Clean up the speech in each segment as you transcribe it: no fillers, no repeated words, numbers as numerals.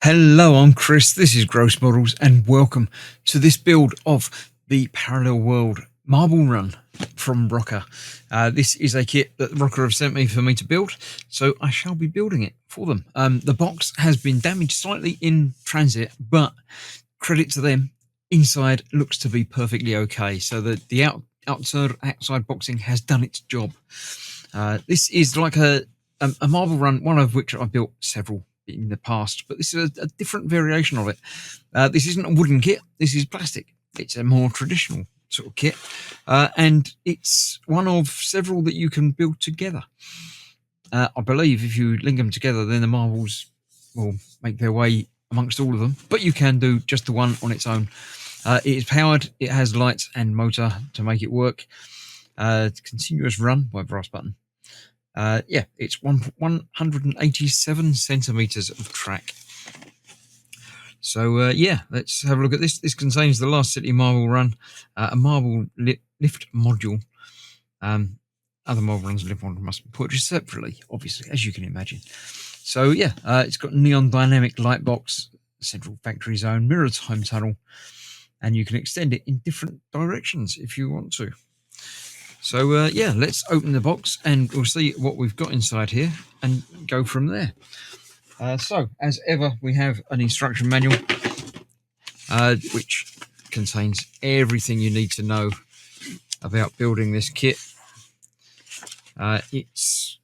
Hello, I'm Chris. This is Gross Models, and welcome to this build of the Parallel World Marblerun from Rokr. This is a kit that Rokr have sent me for me to build, so I shall be building it for them. The box has been damaged slightly in transit, but credit to them, inside looks to be perfectly okay. So the outside boxing has done its job. This is like a Marblerun, one of which I built several in the past, but this is a different variation of it. This isn't a wooden kit, this is plastic. It's a more traditional sort of kit, and it's one of several that you can build together. I believe if you link them together, then the marbles will make their way amongst all of them, but you can do just the one on its own. It is powered, it has lights and motor to make it work. Continuous run by brass button. Yeah, it's 187 centimeters of track. So yeah, let's have a look at this. This contains the Last City Marblerun, a marble lift module. Other Marbleruns lift module must be purchased separately, obviously, as you can imagine. So yeah, it's got neon dynamic light box, central factory zone, mirror time tunnel, and you can extend it in different directions if you want to. So yeah, let's open the box and we'll see what we've got inside here and go from there. So as ever, we have an instruction manual, which contains everything you need to know about building this kit. It's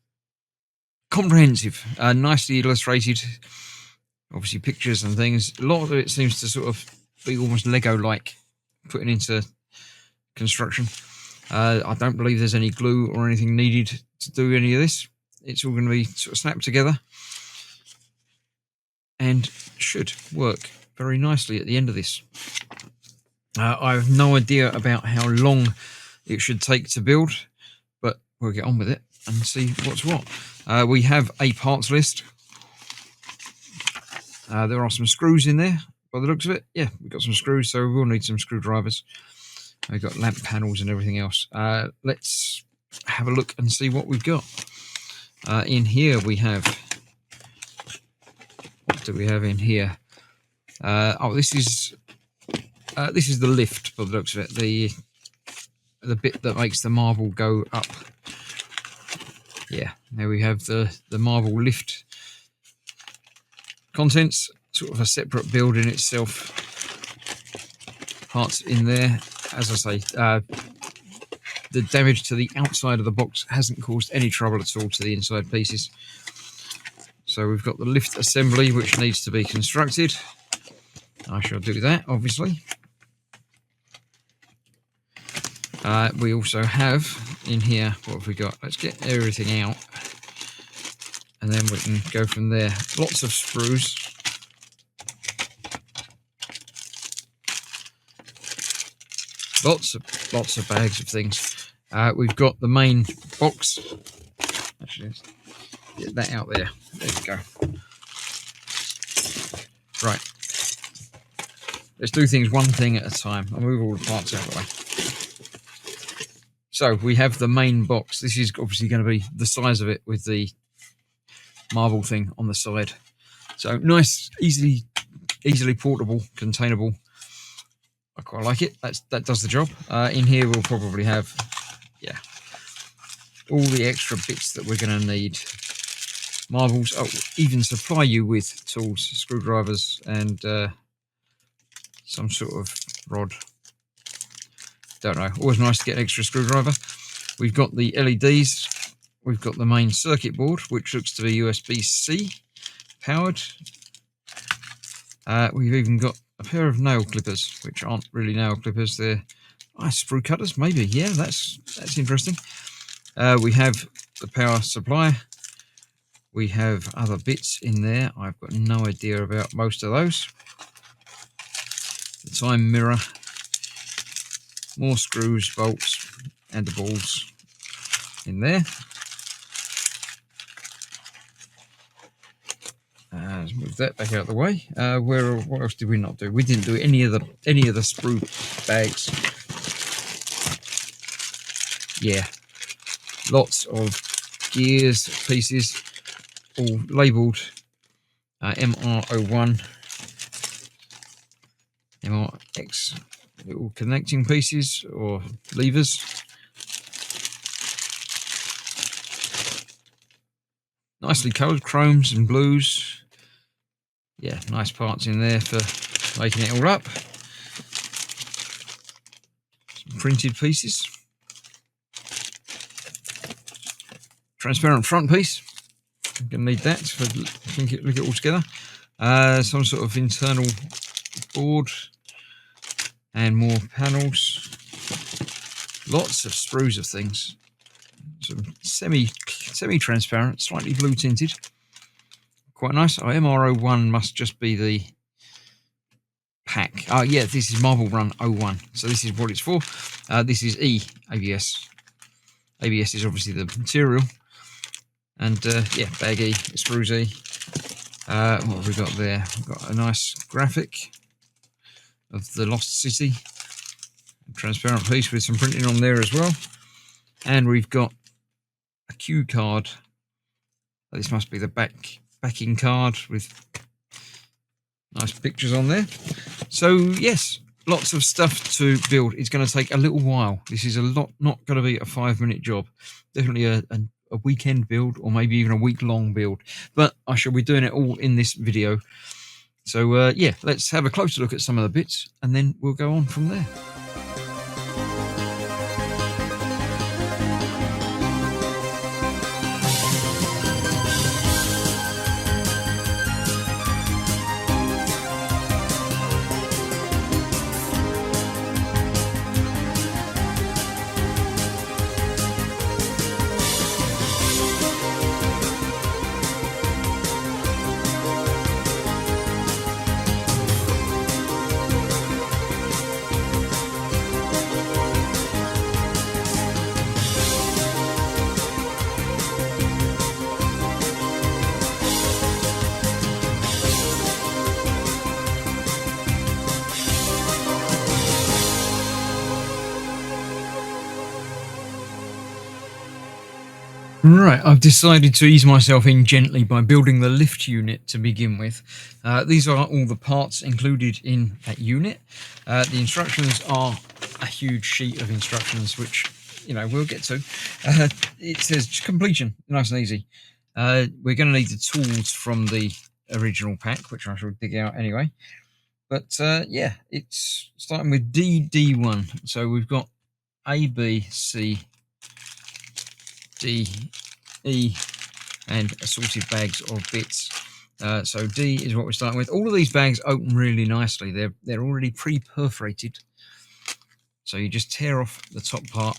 comprehensive, nicely illustrated, obviously pictures and things. A lot of it seems to sort of be almost Lego-like, putting into construction. I don't believe there's any glue or anything needed to do any of this. It's all going to be sort of snapped together and should work very nicely at the end of this. I have no idea about how long it should take to build, but we'll get on with it and see what's what. We have a parts list. There are some screws in there by the looks of it. Yeah, we've got some screws, so we will need some screwdrivers. We've got lamp panels and everything else. Let's have a look and see what we've got. In here we have... What do we have in here? Oh, this is the lift by the looks of it. The bit that makes the marble go up. Yeah, there we have the marble lift. Contents, sort of a separate build in itself. Parts in there. As I say, the damage to the outside of the box hasn't caused any trouble at all to the inside pieces. So we've got the lift assembly, which needs to be constructed. I shall do that, obviously. We also have in here, what have we got? Let's get everything out, and then we can go from there. Lots of screws. Lots of bags of things. We've got the main box. Actually, let's get that out there. There we go. Right. Let's do things one thing at a time. I'll move all the parts out of the way. So we have the main box. This is obviously going to be the size of it with the marble thing on the side. So nice, easily portable, containable. I quite like it. That does the job. In here we'll probably have, yeah, all the extra bits that we're going to need. Marbles. Oh, even supply you with tools, screwdrivers, and some sort of rod. Don't know. Always nice to get an extra screwdriver. We've got the LEDs. We've got the main circuit board, which looks to be USB-C powered. We've even got a pair of nail clippers, which aren't really nail clippers. They're sprue cutters, maybe. Yeah, that's interesting. We have the power supply. We have other bits in there. I've got no idea about most of those. The time mirror. More screws, bolts, and the balls in there. Let's move that back out of the way. What else did we not do? We didn't do any of the sprue bags. Yeah, lots of gears, pieces, all labelled MR01, MRX, little connecting pieces or levers. Nicely coloured chromes and blues. Yeah, nice parts in there for making it all up. Some printed pieces. Transparent front piece. I'm going to need that for link it all together. Some sort of internal board and more panels. Lots of sprues of things. Some semi-transparent, slightly blue tinted. Quite nice. Oh, MR01 must just be the pack. Oh yeah, this is Marblerun 01. So this is what it's for. This is E ABS. ABS is obviously the material. And yeah, bag E, sprues E. What have we got there? We've got a nice graphic of the Lost City. A transparent piece with some printing on there as well. And we've got a cue card. This must be the backing card with nice pictures on there. So yes, lots of stuff to build. It's going to take a little while. This is not going to be a 5-minute job. Definitely a weekend build, or maybe even a week-long build. But I shall be doing it all in this video. So yeah, let's have a closer look at some of the bits, and then we'll go on from there. Right, I've decided to ease myself in gently by building the lift unit to begin with. These are all the parts included in that unit. The instructions are a huge sheet of instructions, which, you know, we'll get to. It says completion, nice and easy. We're going to need the tools from the original pack, which I shall dig out anyway. But yeah, it's starting with D1. So we've got A, B, C, D, E, and assorted bags of bits. So D is what we're starting with. All of these bags open really nicely. They're already pre-perforated. So you just tear off the top part,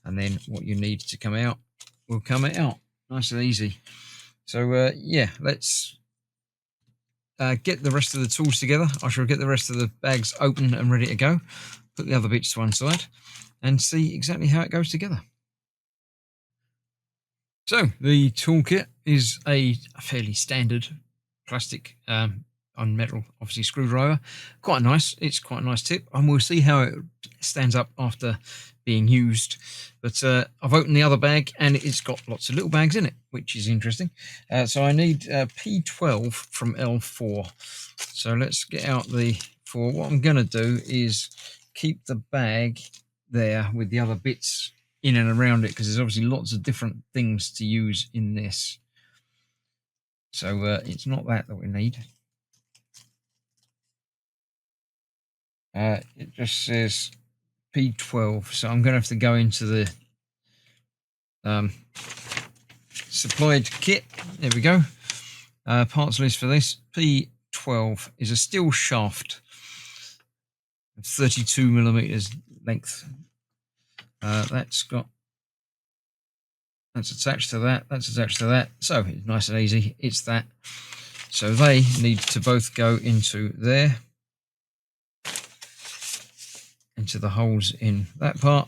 and then what you need to come out will come out. Nice and easy. So yeah, let's get the rest of the tools together. I shall get the rest of the bags open and ready to go. Put the other bits to one side and see exactly how it goes together. So the toolkit is a fairly standard plastic on metal, obviously screwdriver. Quite nice. It's quite a nice tip, and we'll see how it stands up after being used. But I've opened the other bag, and it's got lots of little bags in it, which is interesting. So I need P12 from L4. So let's get out the 4. What I'm going to do is keep the bag there with the other bits in and around it, because there's obviously lots of different things to use in this. So it's not that we need. It just says P12, so I'm going to have to go into the supplied kit. There we go. Parts list for this. P12 is a steel shaft of 32mm length. That's attached to that. That's attached to that. So it's nice and easy. It's that. So they need to both go into there, into the holes in that part.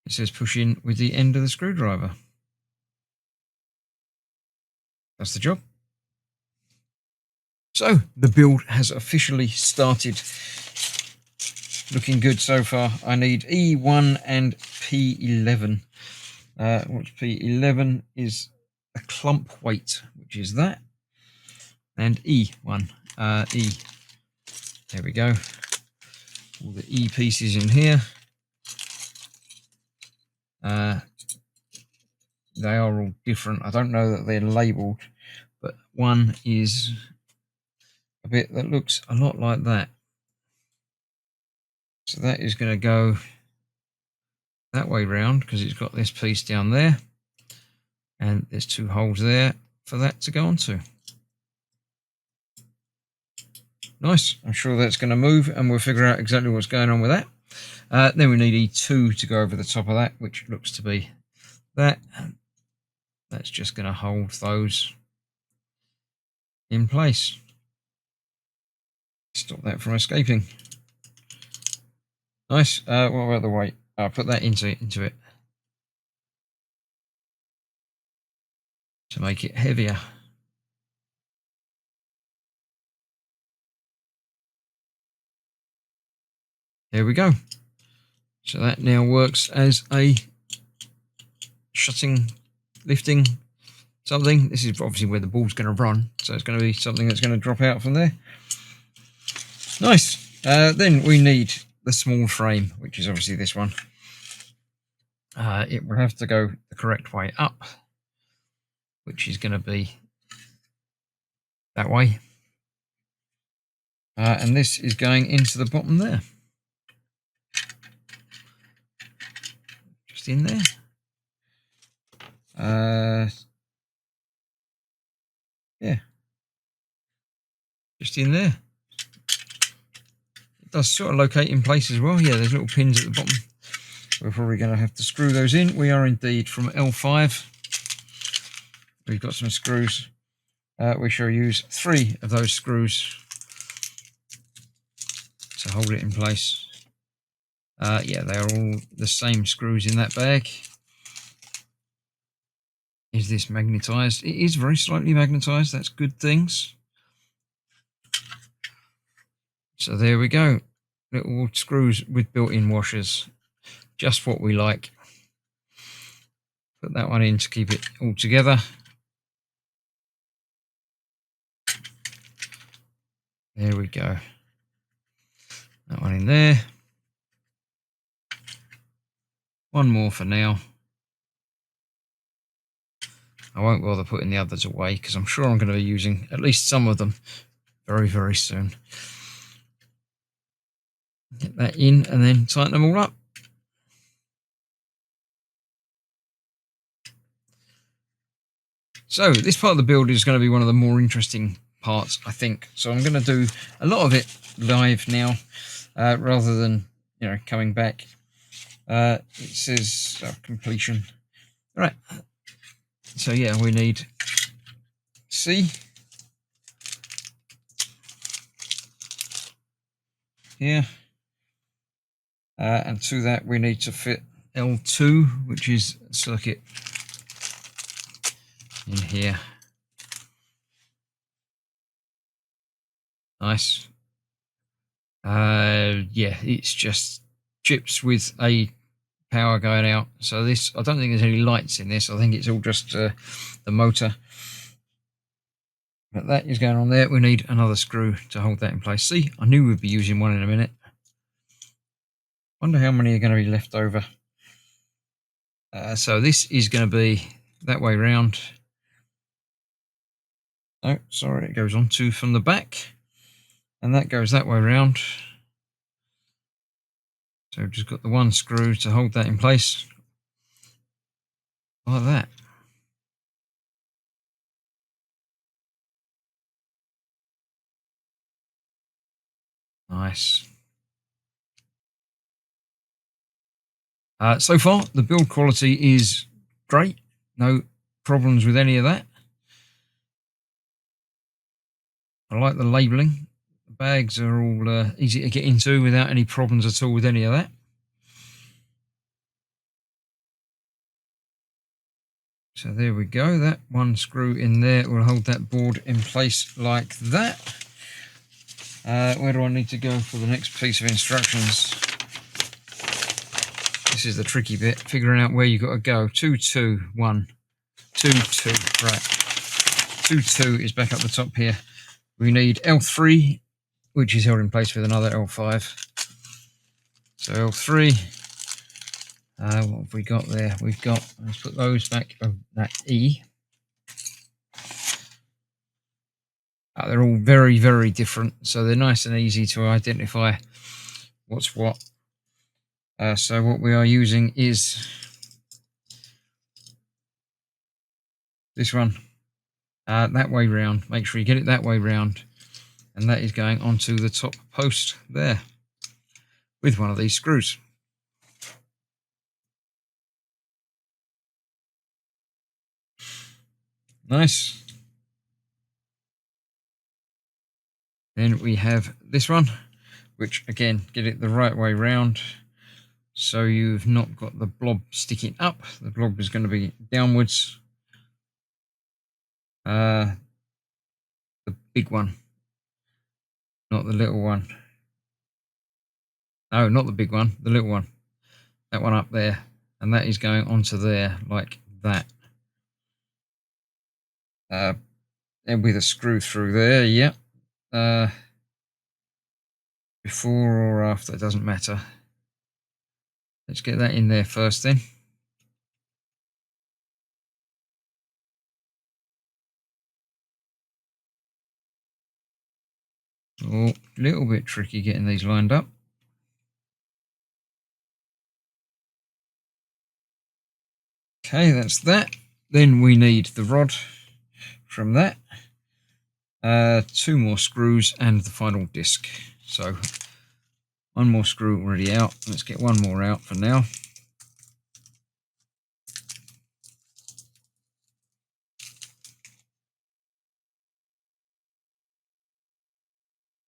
It says push in with the end of the screwdriver. That's the job. So the build has officially started. Looking good so far. I need E1 and P11. What's P11 is a clump weight, which is that. And E1, E. There we go. All the E pieces in here. They are all different. I don't know that they're labelled, but one is a bit that looks a lot like that. So that is going to go that way round because it's got this piece down there, and there's two holes there for that to go onto. Nice. I'm sure that's going to move, and we'll figure out exactly what's going on with that. Then we need E2 to go over the top of that, which looks to be that. That's just going to hold those in place. Stop that from escaping. Nice. What about the weight? I'll put that into it to make it heavier. There we go. So that now works as a shutting, lifting something. This is obviously where the ball's going to run, so it's going to be something that's going to drop out from there. Nice. Then we need the small frame, which is obviously this one. It will have to go the correct way up, which is going to be that way. And this is going into the bottom there. Just in there. Yeah. Just in there. It does sort of locate in place as well. Yeah, there's little pins at the bottom. We're probably going to have to screw those in. We are indeed from L5. We've got some screws. We shall use 3 of those screws to hold it in place. Yeah, they are all the same screws in that bag. Is this magnetised? It is very slightly magnetised. That's good things. So there we go. Little screws with built-in washers. Just what we like. Put that one in to keep it all together. There we go. That one in there. One more for now. I won't bother putting the others away because I'm sure I'm going to be using at least some of them very, very soon. Get that in and then tighten them all up. So this part of the build is going to be one of the more interesting parts, I think. So I'm going to do a lot of it live now, rather than, you know, coming back. It says completion. All right. So yeah, we need C here, and to that we need to fit L2, which is a circuit in here. Nice. Yeah, it's just chips with a power going out. So this, I don't think there's any lights in this. I think it's all just the motor. But that is going on there. We need another screw to hold that in place. See, I knew we'd be using one in a minute. Wonder how many are going to be left over. So this is going to be that way round. Oh, sorry, it goes on to from the back. And that goes that way round. So we've just got the one screw to hold that in place. Like that. Nice. So far, the build quality is great. No problems with any of that. I like the labelling. The bags are all easy to get into without any problems at all with any of that. So there we go. That one screw in there will hold that board in place like that. Where do I need to go for the next piece of instructions? This is the tricky bit, figuring out where you've got to go. 2, 2, 1, 2, 2, right. 2, 2 is back up the top here. We need L3, which is held in place with another L5. So L3, what have we got there? We've got, let's put those back, that E. They're all very, very different, so they're nice and easy to identify what's what. So what we are using is this one, that way round. Make sure you get it that way round, and that is going onto the top post there with one of these screws. Nice. Then we have this one, which again, get it the right way round, so you've not got the blob sticking up. The blob is going to be downwards. The big one, not the little one. No, not the big one, the little one. That one up there, and that is going onto there like that. And with a screw through there, yeah. Before or after, it doesn't matter. Let's get that in there first then. Oh, a little bit tricky getting these lined up. Okay, that's that. Then we need the rod from that. 2 more screws and the final disc. So 1 more screw already out. Let's get 1 more out for now.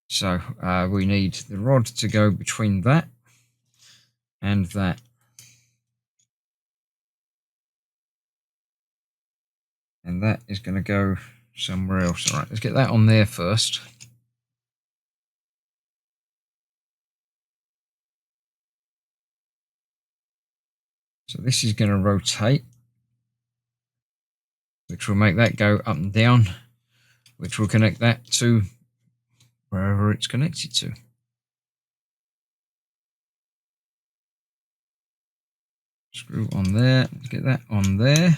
So we need the rod to go between that and that. And that is going to go somewhere else. All right, let's get that on there first. So this is going to rotate, which will make that go up and down, which will connect that to wherever it's connected to. Screw on there, let's get that on there.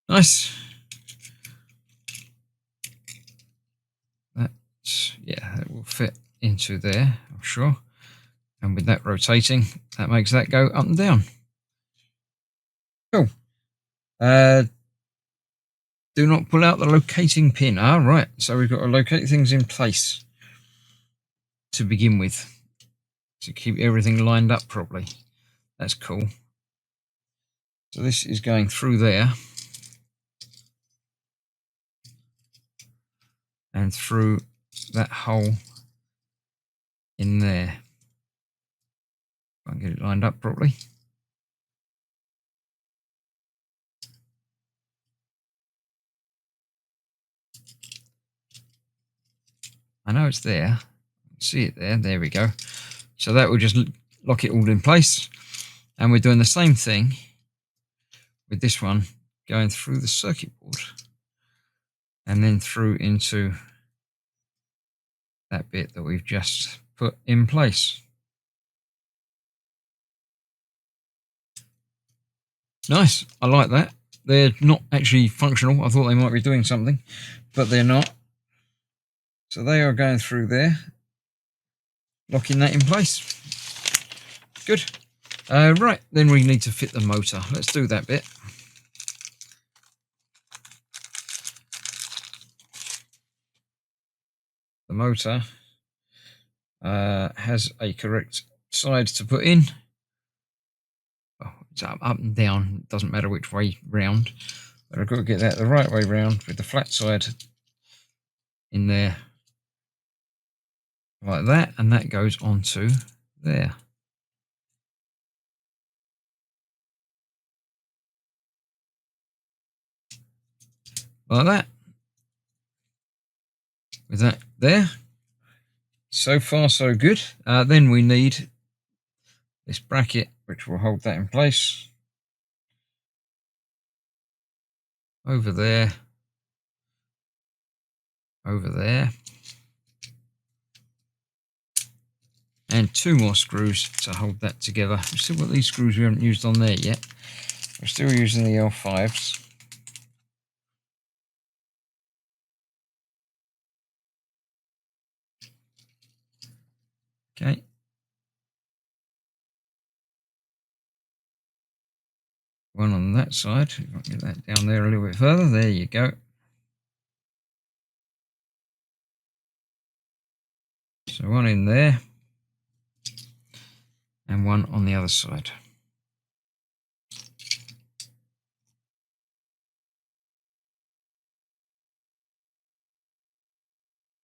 Nice. That will fit into there, I'm sure. And with that rotating, that makes that go up and down. Cool. Do not pull out the locating pin. Ah, right. So we've got to locate things in place to begin with, to keep everything lined up properly. That's cool. So this is going through there and through that hole in there. I can get it lined up properly. I know it's there. See it there. There we go. So that will just lock it all in place. And we're doing the same thing with this one, going through the circuit board and then through into that bit that we've just put in place. Nice. I like that. They're not actually functional. I thought they might be doing something, but they're not. So they are going through there, locking that in place. Good. Right, then we need to fit the motor. Let's do that bit. The motor has a correct side to put in. Oh, it's up and down. It doesn't matter which way round. But I've got to get that the right way round with the flat side in there like that, and that goes onto there. Like that. with that there. So far, so good. Then we need this bracket, which will hold that in place. Over there. Over there. And 2 more screws to hold that together. We've still got these screws we haven't used on there yet. We're still using the L5s. Okay. One on that side. If I can get that down there a little bit further. There you go. So one in there. And one on the other side.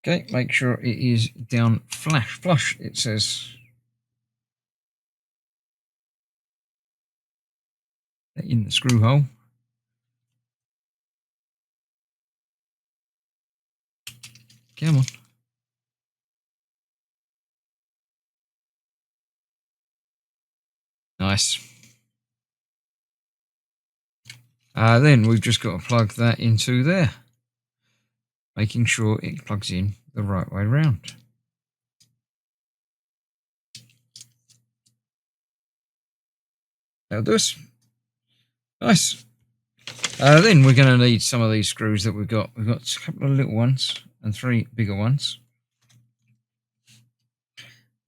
Okay, make sure it is down flush, it says. In the screw hole. Come on. Nice. Then we've just got to plug that into there, making sure it plugs in the right way around. That'll do us. Nice. Then we're going to need some of these screws that we've got. We've got a couple of little ones and 3 bigger ones.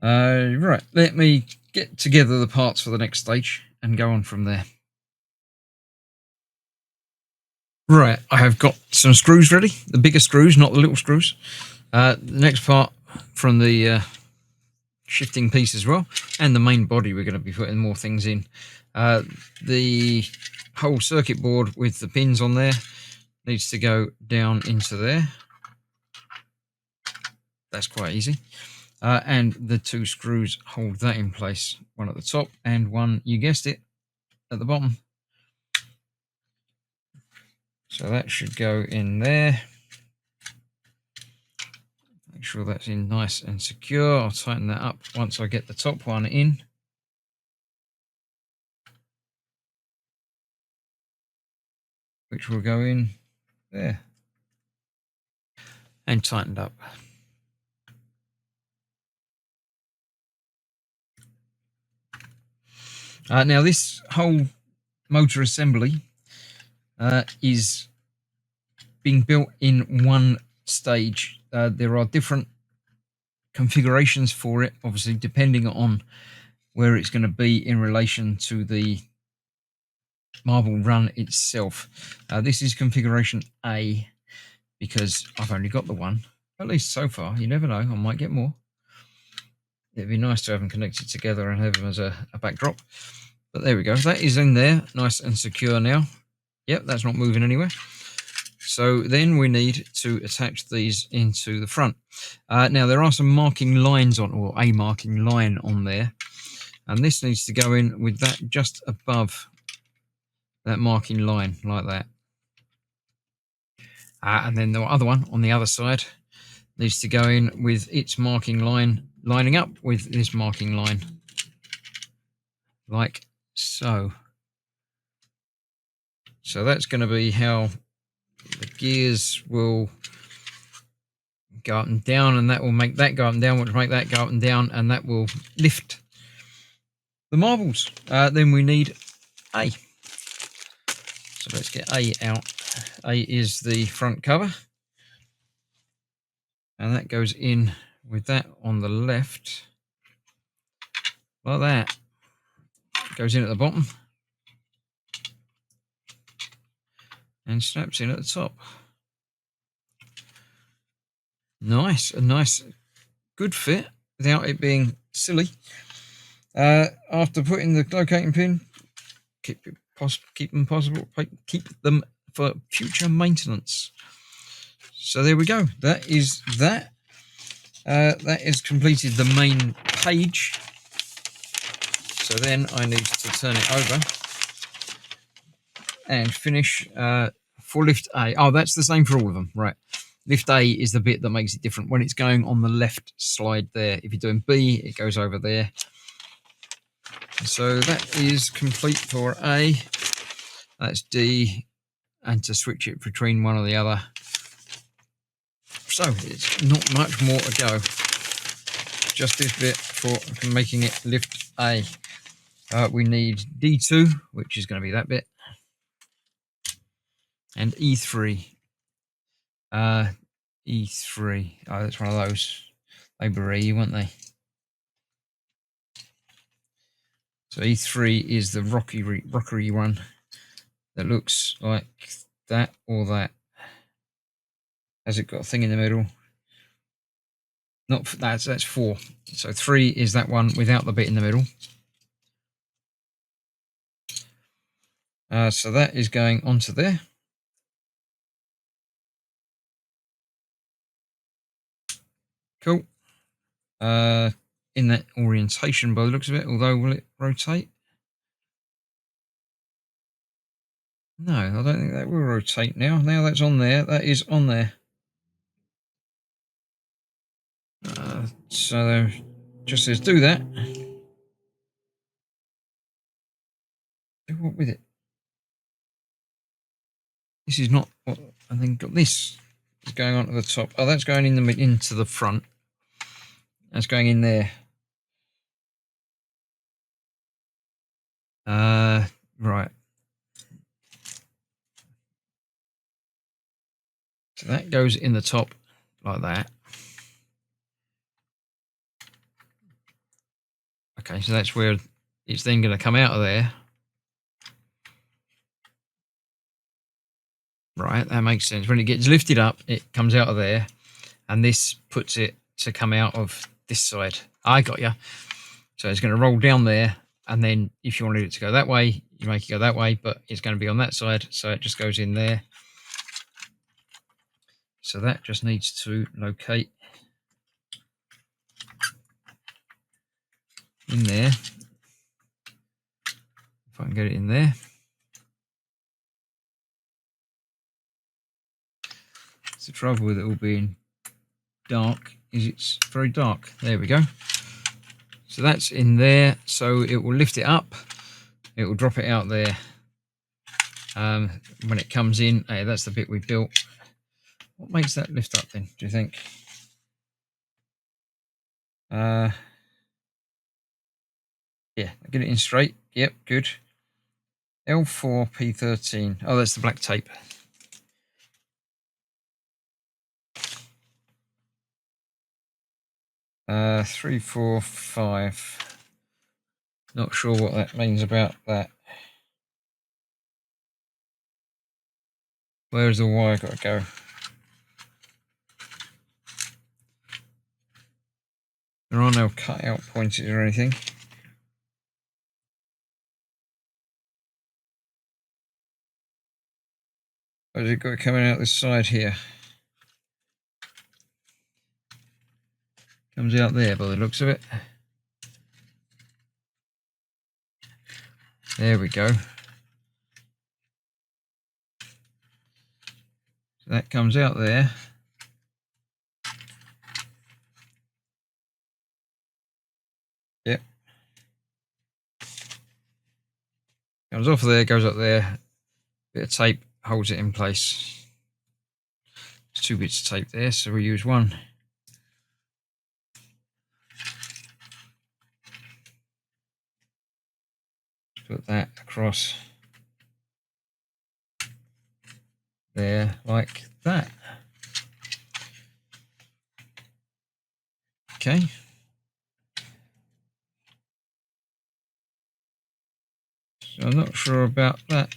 Right, let me get together the parts for the next stage and go on from there. Right, I have got some screws ready. The bigger screws, not the little screws. The next part from the shifting piece as well, and the main body we're going to be putting more things in. The whole circuit board with the pins on there needs to go down into there. That's quite easy. And the 2 screws hold that in place, one at the top and one, you guessed it, at the bottom. So that should go in there. Make sure that's in nice and secure. I'll tighten that up once I get the top one in. Which will go in there. And tightened up. Now this whole motor assembly is being built in one stage. There are different configurations for it, obviously, depending on where it's going to be in relation to the Marblerun itself. This is configuration A because I've only got the one, at least so far. You never know, I might get more. It'd be nice to have them connected together and have them as a backdrop. But there we go. That is in there, nice and secure now. Yep, that's not moving anywhere. So then we need to attach these into the front. Now there are some marking lines on, or a marking line on there. And this needs to go in with that just above that marking line, like that. And then the other one on the other side needs to go in with its marking line, lining up with this marking line, like so. So that's going to be how the gears will go up and down, and that will make that go up and down, which will make that go up and down, and that will lift the marbles. Then we need A. So let's get A out. A is the front cover, and that goes in with that on the left, like that. Goes in at the bottom and snaps in at the top. Nice, a nice, good fit without it being silly. After putting the locating pin, keep them for future maintenance. So there we go. That is that. That has completed the main page. So then I need to turn it over and finish for lift A. Oh, that's the same for all of them, right? Lift A is the bit that makes it different. When it's going on the left slide there, if you're doing B, it goes over there. So that is complete for A. That's D. And to switch it between one or the other. So it's not much more to go. Just this bit for making it lift A. We need D2, which is going to be that bit. And E3. E3. Oh, that's one of those. They were E, weren't they? So E3 is the rockery one that looks like that or that. Has it got a thing in the middle? Not that's 4. So 3 is that one without the bit in the middle. So that is going onto there. Cool. In that orientation by the looks of it, although will it rotate? No, I don't think that will rotate now. Now that's on there. That is on there. So just says do that. Do what with it? This is not what I think. Got this is going on to the top. Oh, that's going in into the front. That's going in there. Right. So that goes in the top like that. Okay, so that's where it's then going to come out of there. Right, that makes sense. When it gets lifted up, it comes out of there, and this puts it to come out of this side. I got you. So it's going to roll down there, and then if you wanted it to go that way, you make it go that way, but it's going to be on that side, so it just goes in there. So that just needs to locate in there. If I can get it in there. The trouble with it all being dark is it's very dark. There we go. So that's in there. So it will lift it up. It will drop it out there. When it comes in, hey, that's the bit we built. What makes that lift up then, do you think? Yeah, get it in straight. Yep, good. L4P13. Oh, that's the black tape. Uh, 3, 4, 5. Not sure what that means about that. Where's the wire got to go? There are no cut-out pointers or anything. Has it got it coming out this side here? Comes out there by the looks of it. There we go. So that comes out there. Yep. Comes off there, goes up there. Bit of tape holds it in place. There's 2 bits of tape there, so we use one. Put that across there like that. Okay. So I'm not sure about that.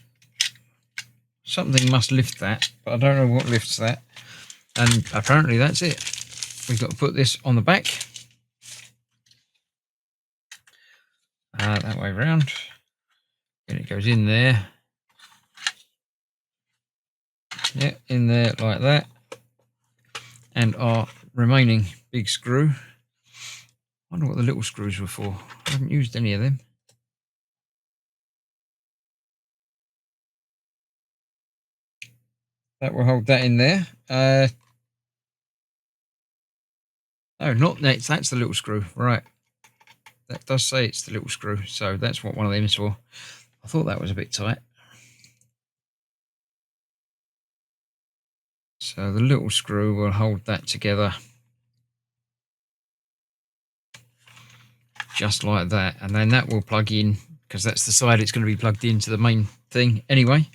Something must lift that, but I don't know what lifts that. And apparently that's it. We've got to put this on the back. That way round. And it goes in there. Yeah, in there like that. And our remaining big screw. I wonder what the little screws were for. I haven't used any of them. That will hold that in there. Oh, not that. That's the little screw. Right. That does say it's the little screw. So that's what one of them is for. I thought that was a bit tight. So the little screw will hold that together. Just like that. And then that will plug in, because that's the side it's going to be plugged into the main thing anyway.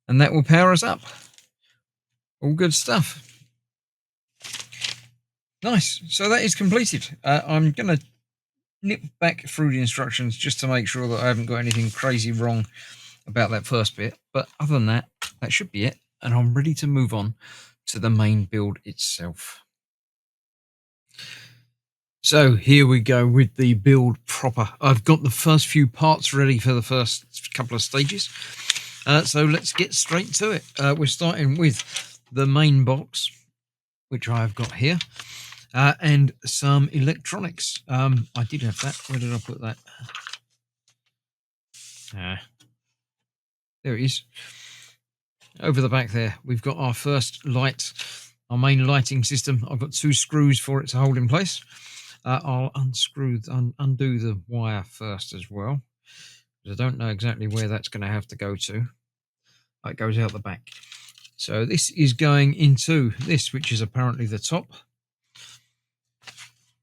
And that will power us up. All good stuff. Nice. So that is completed. I'm going to nip back through the instructions just to make sure that I haven't got anything crazy wrong about that first bit. But other than that, that should be it. And I'm ready to move on to the main build itself. So here we go with the build proper. I've got the first few parts ready for the first couple of stages. So let's get straight to it. We're starting with the main box, which I've got here, and some electronics. I did have that. Where did I put that? There it is. Over the back there, we've got our first light, our main lighting system. I've got 2 screws for it to hold in place. I'll undo the wire first as well, because I don't know exactly where that's going to have to go to. It goes out the back. So this is going into this, which is apparently the top.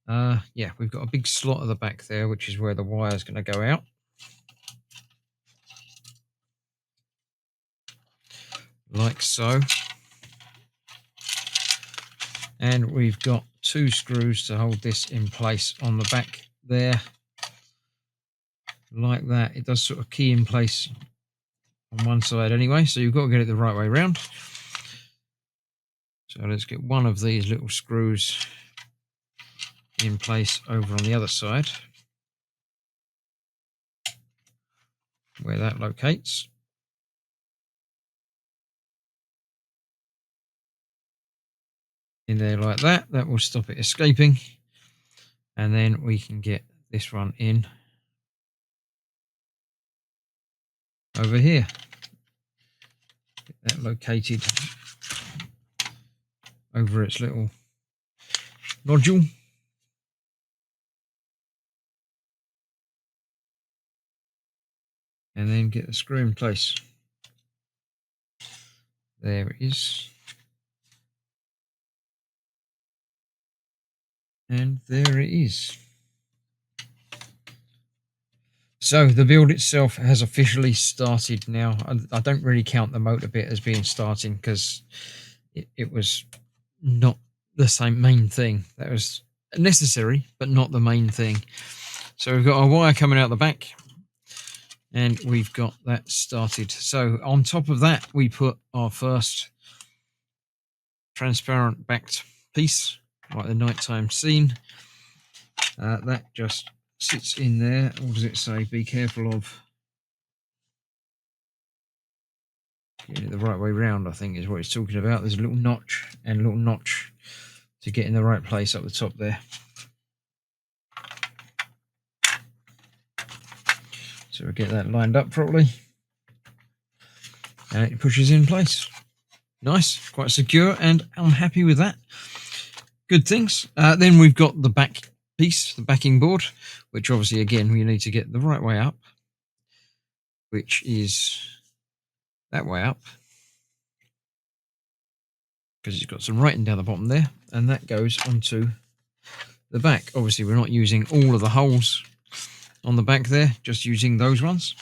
Yeah, we've got a big slot at the back there, which is where the wire is going to go out. Like so. And we've got 2 screws to hold this in place on the back there. Like that. It does sort of key in place on one side anyway, so you've got to get it the right way around. So let's get one of these little screws in place over on the other side, where that locates. In there like that. That will stop it escaping. And then we can get this one in over here. Get that located over its little nodule. And then get the screw in place. There it is. And there it is. So the build itself has officially started now. I don't really count the motor bit as being starting, because it was not the same main thing. That was necessary, but not the main thing. So we've got our wire coming out the back, and we've got that started. So on top of that, we put our first transparent backed piece, like the nighttime scene. That just sits in there. What does it say? Be careful of getting it the right way round, I think is what it's talking about. There's a little notch and a little notch to get in the right place up the top there. So we get that lined up properly, and it pushes in place. Nice, quite secure, and I'm happy with that. Good things. Then we've got the back piece, the backing board, which obviously again we need to get the right way up, which is that way up, because it's got some writing down the bottom there, and that goes onto the back. Obviously we're not using all of the holes on the back there, just using those ones.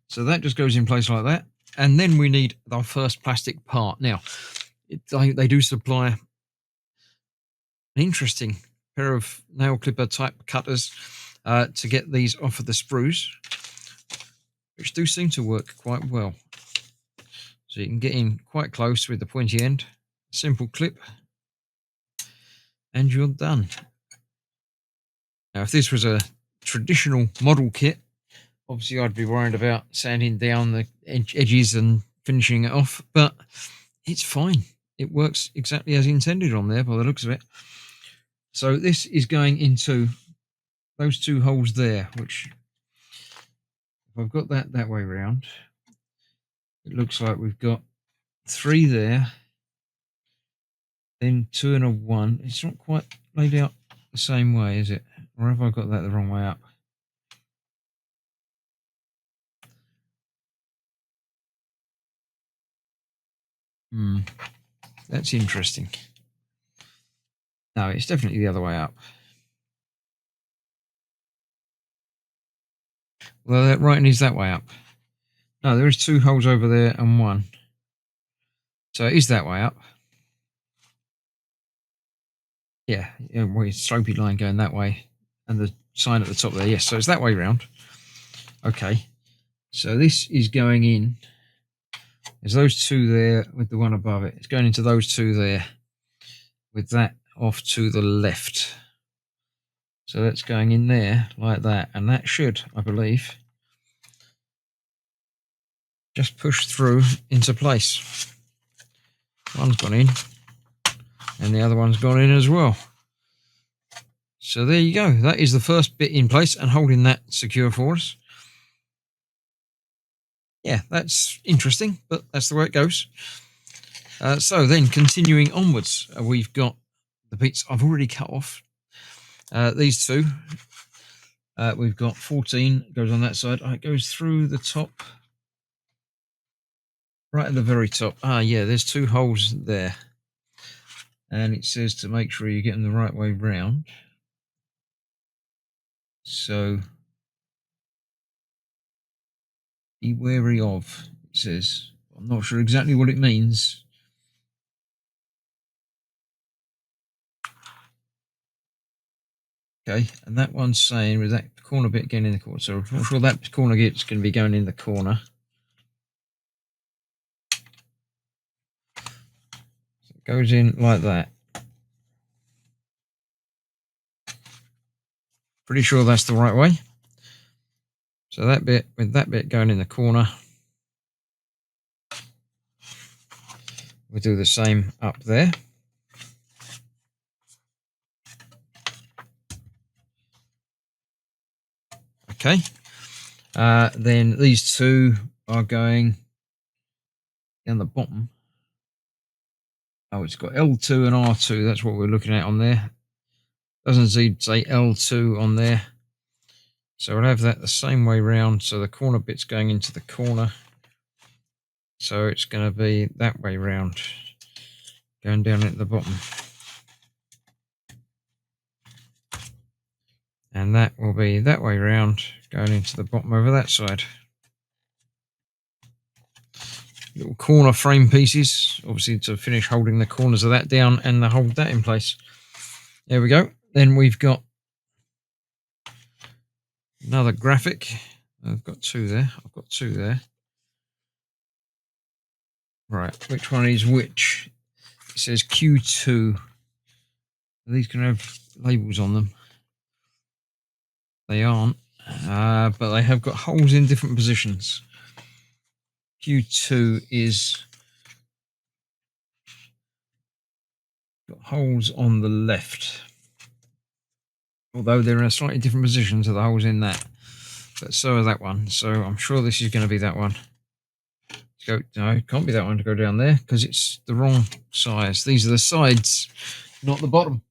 So that just goes in place like that. And then we need our first plastic part. Now, they do supply an interesting pair of nail clipper type cutters to get these off of the sprues, which do seem to work quite well. So you can get in quite close with the pointy end, simple clip, and you're done. Now, if this was a traditional model kit, obviously I'd be worried about sanding down the edges and finishing it off, but it's fine. It works exactly as intended on there by the looks of it. So this is going into those 2 holes there, which, if I've got that way round, it looks like we've got 3 there, then 2 and a 1. It's not quite laid out the same way, is it? Or have I got that the wrong way up? That's interesting. No, it's definitely the other way up. Well, that writing is that way up. No, there is 2 holes over there and 1. So it is that way up. Yeah, well, it's a slopey line going that way. And the sign at the top there, yes. So it's that way round. Okay. So this is going in. There's those 2 there with the one above it. It's going into those 2 there with that off to the left. So that's going in there like that. And that should, I believe, just push through into place. One's gone in and the other one's gone in as well. So there you go. That is the first bit in place and holding that secure for us. Yeah, that's interesting, but that's the way it goes. So then continuing onwards, we've got the bits I've already cut off. These 2. We've got 14 goes on that side. It goes through the top. Right at the very top. Yeah, there's 2 holes there. And it says to make sure you get them the right way round. So be wary of, it says. I'm not sure exactly what it means. Okay, and that one's saying with that corner bit getting in the corner. So I'm not sure that corner bit's going to be going in the corner. So it goes in like that. Pretty sure that's the right way. So that bit, with that bit going in the corner, we'll do the same up there. Okay. Then these 2 are going down the bottom. Oh, it's got L2 and R2. That's what we're looking at on there. Doesn't say L2 on there. So we'll have that the same way round. So the corner bit's going into the corner. So it's going to be that way round, going down at the bottom. And that will be that way round, going into the bottom over that side. Little corner frame pieces, obviously to finish holding the corners of that down and hold that in place. There we go. Then we've got another graphic. I've got 2 there. I've got 2 there. Right, which one is which? It says Q2. These can have labels on them. They aren't, but they have got holes in different positions. Q2 is got holes on the left, although they're in a slightly different position to the holes in that. But so is that one. So I'm sure this is going to be that one. No, it can't be that one to go down there because it's the wrong size. These are the sides, not the bottom.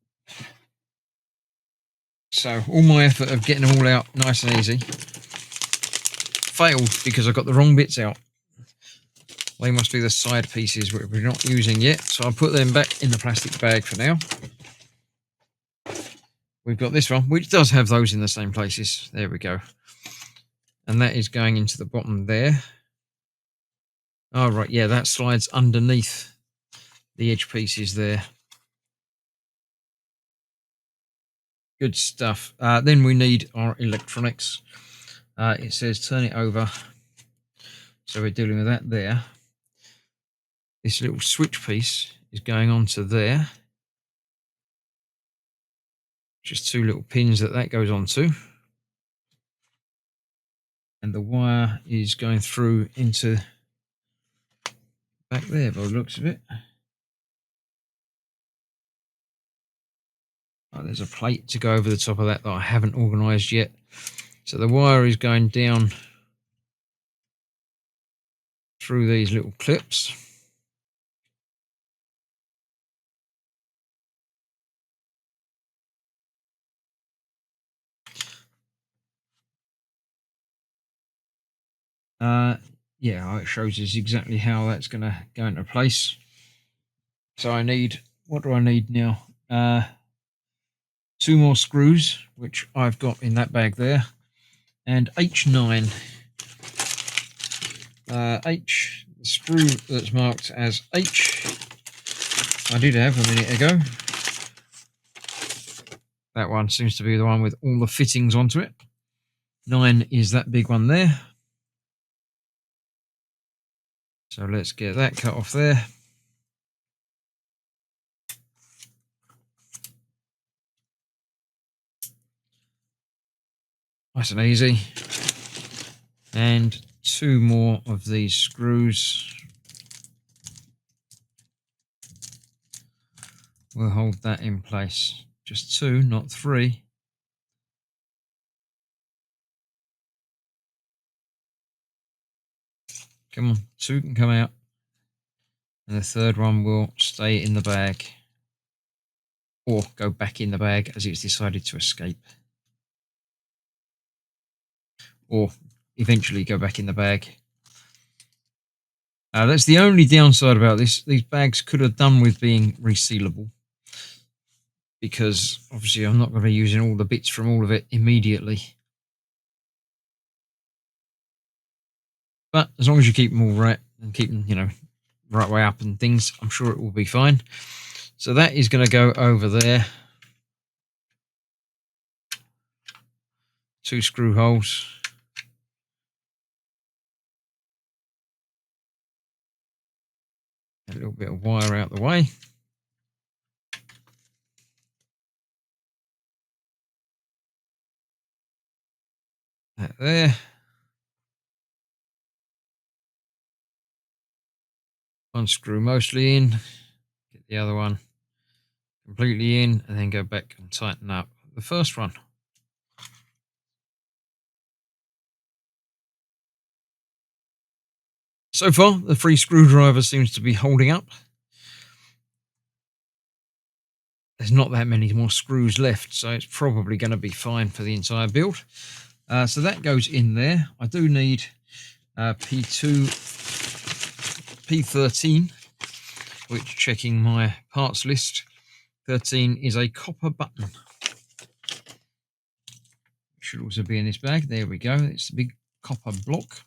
So all my effort of getting them all out nice and easy failed because I got the wrong bits out. They must be the side pieces which we're not using yet. So I'll put them back in the plastic bag for now. We've got this one, which does have those in the same places. There we go. And that is going into the bottom there. Oh, right. Yeah, that slides underneath the edge pieces there. Good stuff. Then we need our electronics. It says turn it over. So we're dealing with that there. This little switch piece is going onto there. Just 2 little pins that goes onto. And the wire is going through into back there by the looks of it. Oh, there's a plate to go over the top of that I haven't organised yet. So the wire is going down through these little clips. Yeah, it shows us exactly how that's going to go into place. So I need, what do I need now? 2 more screws, which I've got in that bag there, and H9. H, the screw that's marked as H, I did have a minute ago. That one seems to be the one with all the fittings onto it. 9 is that big one there. So let's get that cut off there. Nice and easy. And 2 more of these screws. We'll hold that in place. Just 2, not 3. Come on, 2 can come out. And the 3rd one will stay in the bag. Or go back in the bag as it's decided to escape. Or eventually go back in the bag. That's the only downside about this. These bags could have done with being resealable, because obviously I'm not going to be using all the bits from all of it immediately. But as long as you keep them all right and keep them, you know, right way up and things, I'm sure it will be fine. So that is going to go over there. 2 screw holes. A little bit of wire out the way. That there. One screw mostly in. Get the other one completely in, and then go back and tighten up the first one. So far, the free screwdriver seems to be holding up. There's not that many more screws left, so it's probably going to be fine for the entire build. So that goes in there. I do need P2, P13, which, checking my parts list, 13 is a copper button. Should also be in this bag. There we go. It's a big copper block.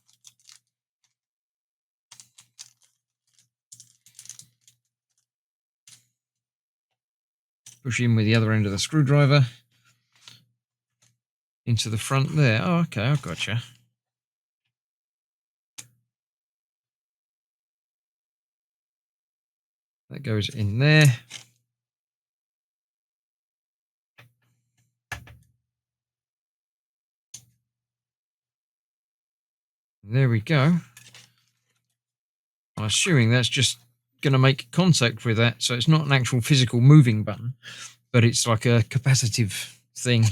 Push in with the other end of the screwdriver into the front there. Oh, okay, I've gotcha. That goes in there. There we go. I'm assuming that's just going to make contact with that, so it's not an actual physical moving button, but it's like a capacitive thing.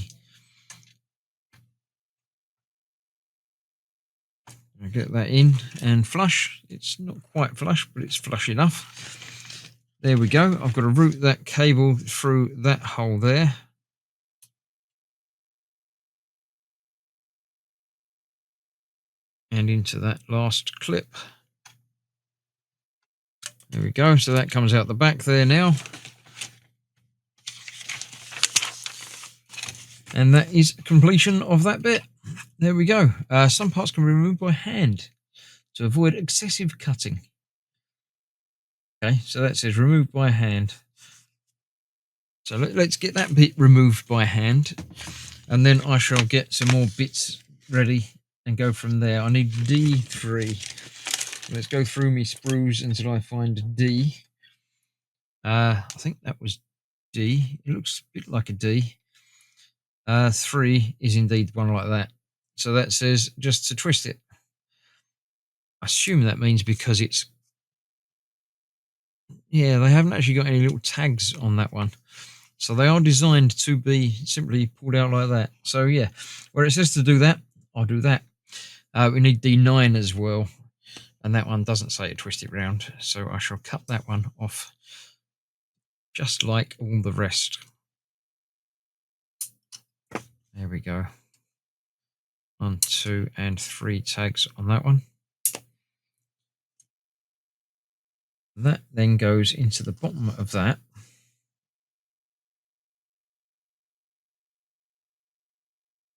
I get that in and flush. It's not quite flush, but it's flush enough. There we go. I've got to route that cable through that hole there. And into that last clip. There we go. So that comes out the back there now. And that is completion of that bit. There we go. Some parts can be removed by hand to avoid excessive cutting. Okay, so that says removed by hand. So let's get that bit removed by hand, and then I shall get some more bits ready and go from there. I need D3. Let's go through me sprues until I find D. I think that was D. It looks a bit like a D. 3 is indeed one like that. So that says just to twist it. I assume that means because it's... Yeah, they haven't actually got any little tags on that one. So they are designed to be simply pulled out like that. So yeah, where it says to do that, I'll do that. We need D9 as well. And that one doesn't say to twist it round. So I shall cut that one off just like all the rest. There we go. 1, 2, and 3 tags on that one. That then goes into the bottom of that.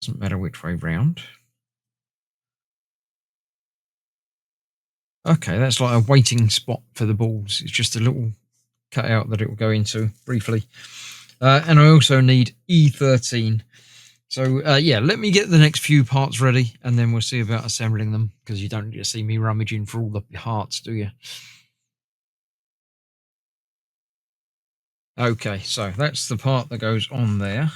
Doesn't matter which way round. Okay, that's like a waiting spot for the balls. It's just a little cutout that it will go into briefly. And I also need E13. So yeah, let me get the next few parts ready and then we'll see about assembling them, because you don't just see me rummaging for all the parts, do you? Okay, so that's the part that goes on there.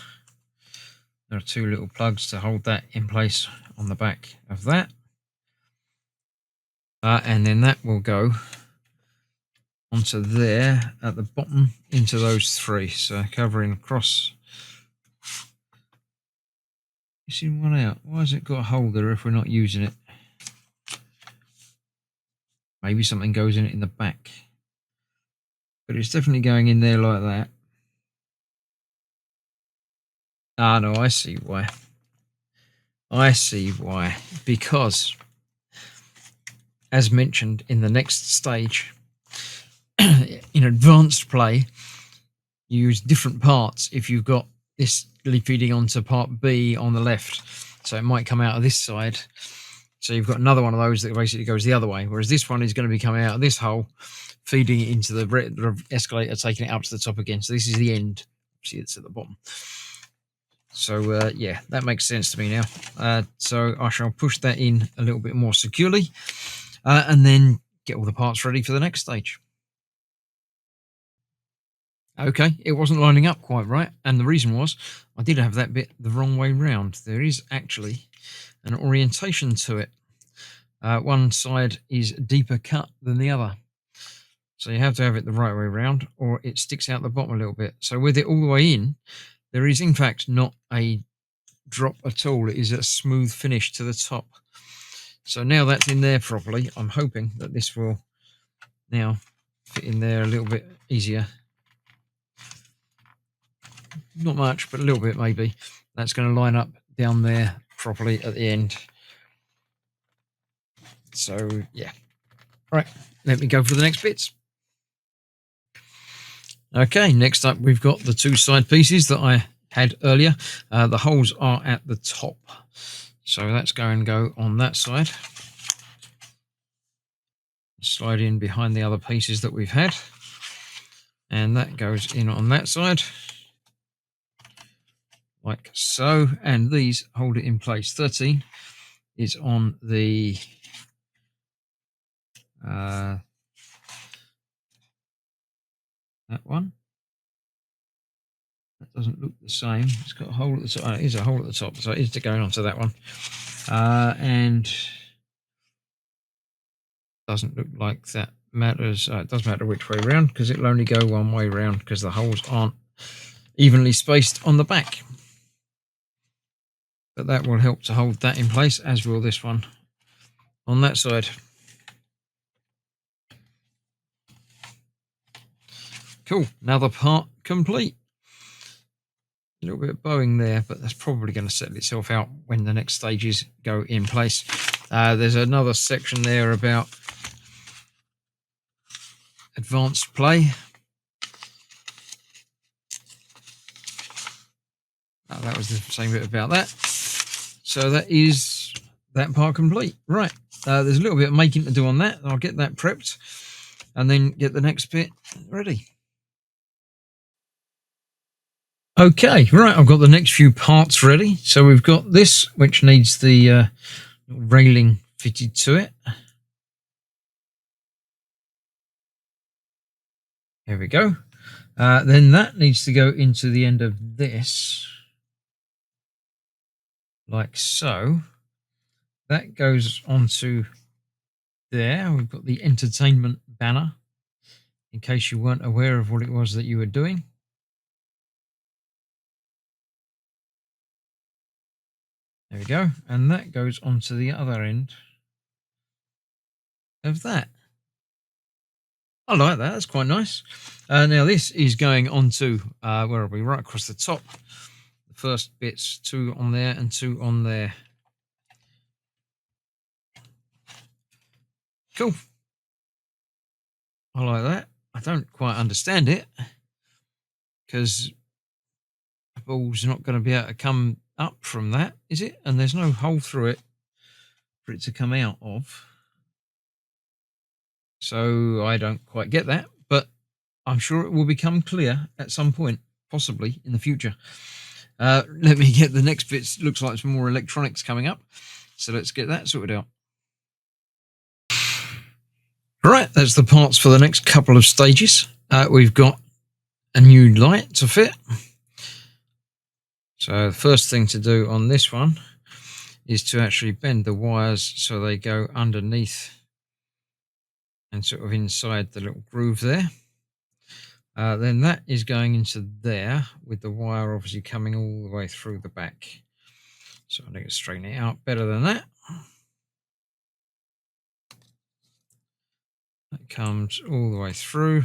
There are two little plugs to hold that in place on the back of that. And then that will go onto there at the bottom into those three. So covering across. Missing one out. Why has it got a hole there if we're not using it? Maybe something goes in it in the back. But it's definitely going in there like that. Ah, no, I see why. I see why. Because, as mentioned in the next stage, in advanced play, you use different parts if you've got this feeding onto part B on the left. So it might come out of this side. So you've got another one of those that basically goes the other way. Whereas this one is going to be coming out of this hole, feeding it into the escalator, taking it up to the top again. So this is the end. See, it's at the bottom. So yeah, that makes sense to me now. So I shall push that in a little bit more securely and then get all the parts ready for the next stage. Okay, it wasn't lining up quite right, and the reason was I did have that bit the wrong way round. There is actually an orientation to it. One side is deeper cut than the other. So you have to have it the right way round, or it sticks out the bottom a little bit. So with it all the way in, there is in fact not a drop at all. It is a smooth finish to the top. So now that's in there properly, I'm hoping that this will now fit in there a little bit easier. Not much, but a little bit maybe. That's going to line up down there properly at the end. So yeah. Right, let me go for the next bits. Okay, next up we've got the two side pieces that I had earlier. The holes are at the top. So that's going to go on that side. Slide in behind the other pieces that we've had. And that goes in on that side. Like so. And these hold it in place. 13 is on the that one. That doesn't look the same. It's got a hole at the top. It is a hole at the top, so it is going onto that one. And doesn't look like that matters. It does matter which way around, because it'll only go one way round because the holes aren't evenly spaced on the back. But that will help to hold that in place, as will this one on that side. Cool. Another part complete. A little bit of bowing there, but that's probably going to settle itself out when the next stages go in place. There's another section there about advanced play. That was the same bit about that. So that is that part complete. Right. There's a little bit of making to do on that. I'll get that prepped and then get the next bit ready. Okay, right, I've got the next few parts ready. So we've got this, which needs the railing fitted to it. Here we go. Then that needs to go into the end of this, like so. That goes onto there. We've got the entertainment banner, in case you weren't aware of what it was that you were doing. There we go. And that goes onto the other end of that. I like that. That's quite nice. Now this is going onto, where are we? Right across the top. The first bits, 2 on there and 2 on there. Cool. I like that. I don't quite understand it because the ball's not going to be able to come up from that, is it? And there's no hole through it for it to come out of. So I don't quite get that, but I'm sure it will become clear at some point, possibly in the future. Let me get the next bit. Looks like some more electronics coming up. So let's get that sorted out. Right, that's the parts for the next couple of stages. We've got a new light to fit. So the first thing to do on this one is to actually bend the wires so they go underneath and sort of inside the little groove there. Then that is going into there with the wire obviously coming all the way through the back. So I need to straighten it out better than that. That comes all the way through.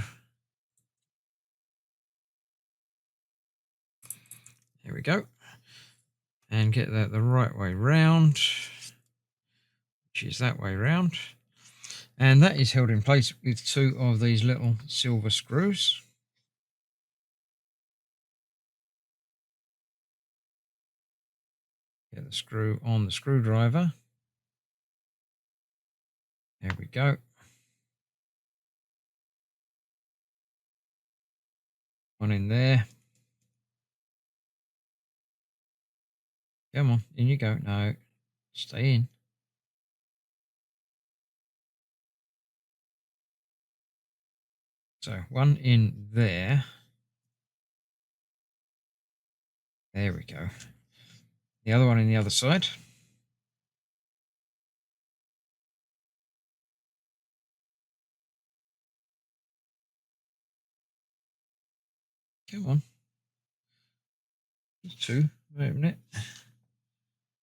There we go. And get that the right way round, which is that way round. And that is held in place with two of these little silver screws. Get the screw on the screwdriver. There we go. One in there. Come on, in you go. No, stay in. So one in there. There we go. The other one in the other side. Come on. There's two. Wait a minute.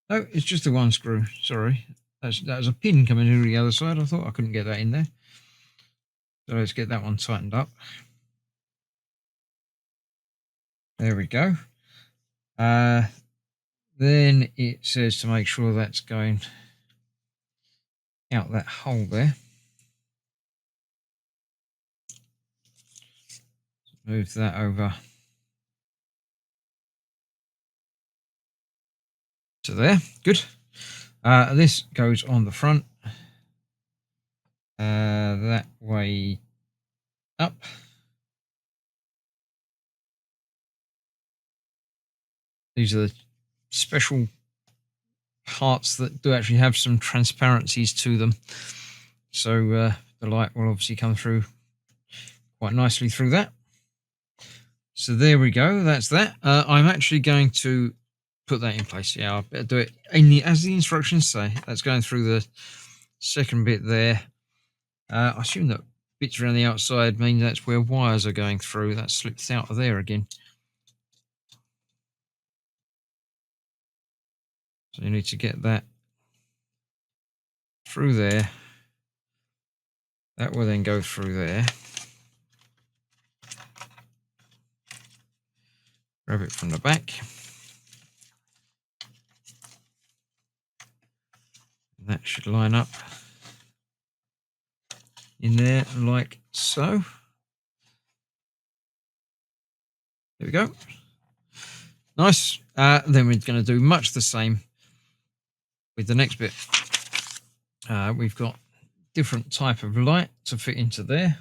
No, it's just the one screw. Sorry. That was a pin coming in the other side. I thought I couldn't get that in there. So let's get that one tightened up. There we go. Then it says to make sure that's going out that hole there. Move that over to there. Good. This goes on the front. That way up. These are the special parts that do actually have some transparencies to them. So the light will obviously come through quite nicely through that. So there we go. That's that. I'm actually going to put that in place. Yeah, I better do it as the instructions say. That's going through the second bit there. I assume that bits around the outside mean that's where wires are going through. That slips out of there again. So you need to get that through there. That will then go through there. Grab it from the back. And that should line up in there like so. There we go. Nice. Then we're going to do much the same with the next bit. We've got different type of light to fit into there.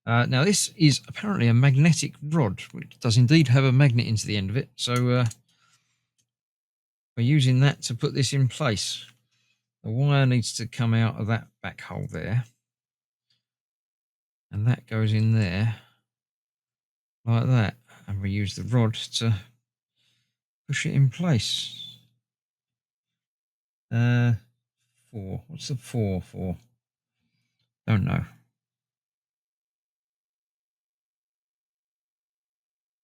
Now this is apparently a magnetic rod, which does indeed have a magnet into the end of it. So we're using that to put this in place. The wire needs to come out of that back hole there. And that goes in there like that. And we use the rod to push it in place. 4. What's the 4 for? Don't know.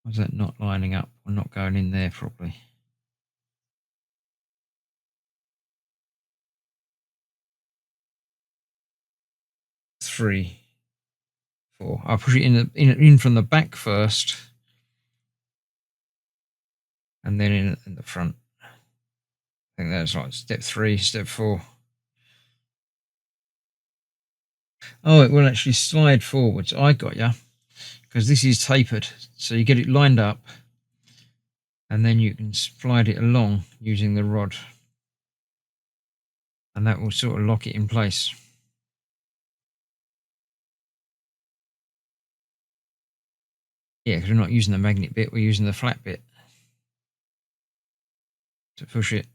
Why's that not lining up? We're not going in there properly. Three, 4. I'll push it in from the back first, and then in the front. I think that's like step 3, step 4. Oh, it will actually slide forwards. I got you. Because this is tapered. So you get it lined up and then you can slide it along using the rod. And that will sort of lock it in place. Yeah, because we're not using the magnet bit, we're using the flat bit to push it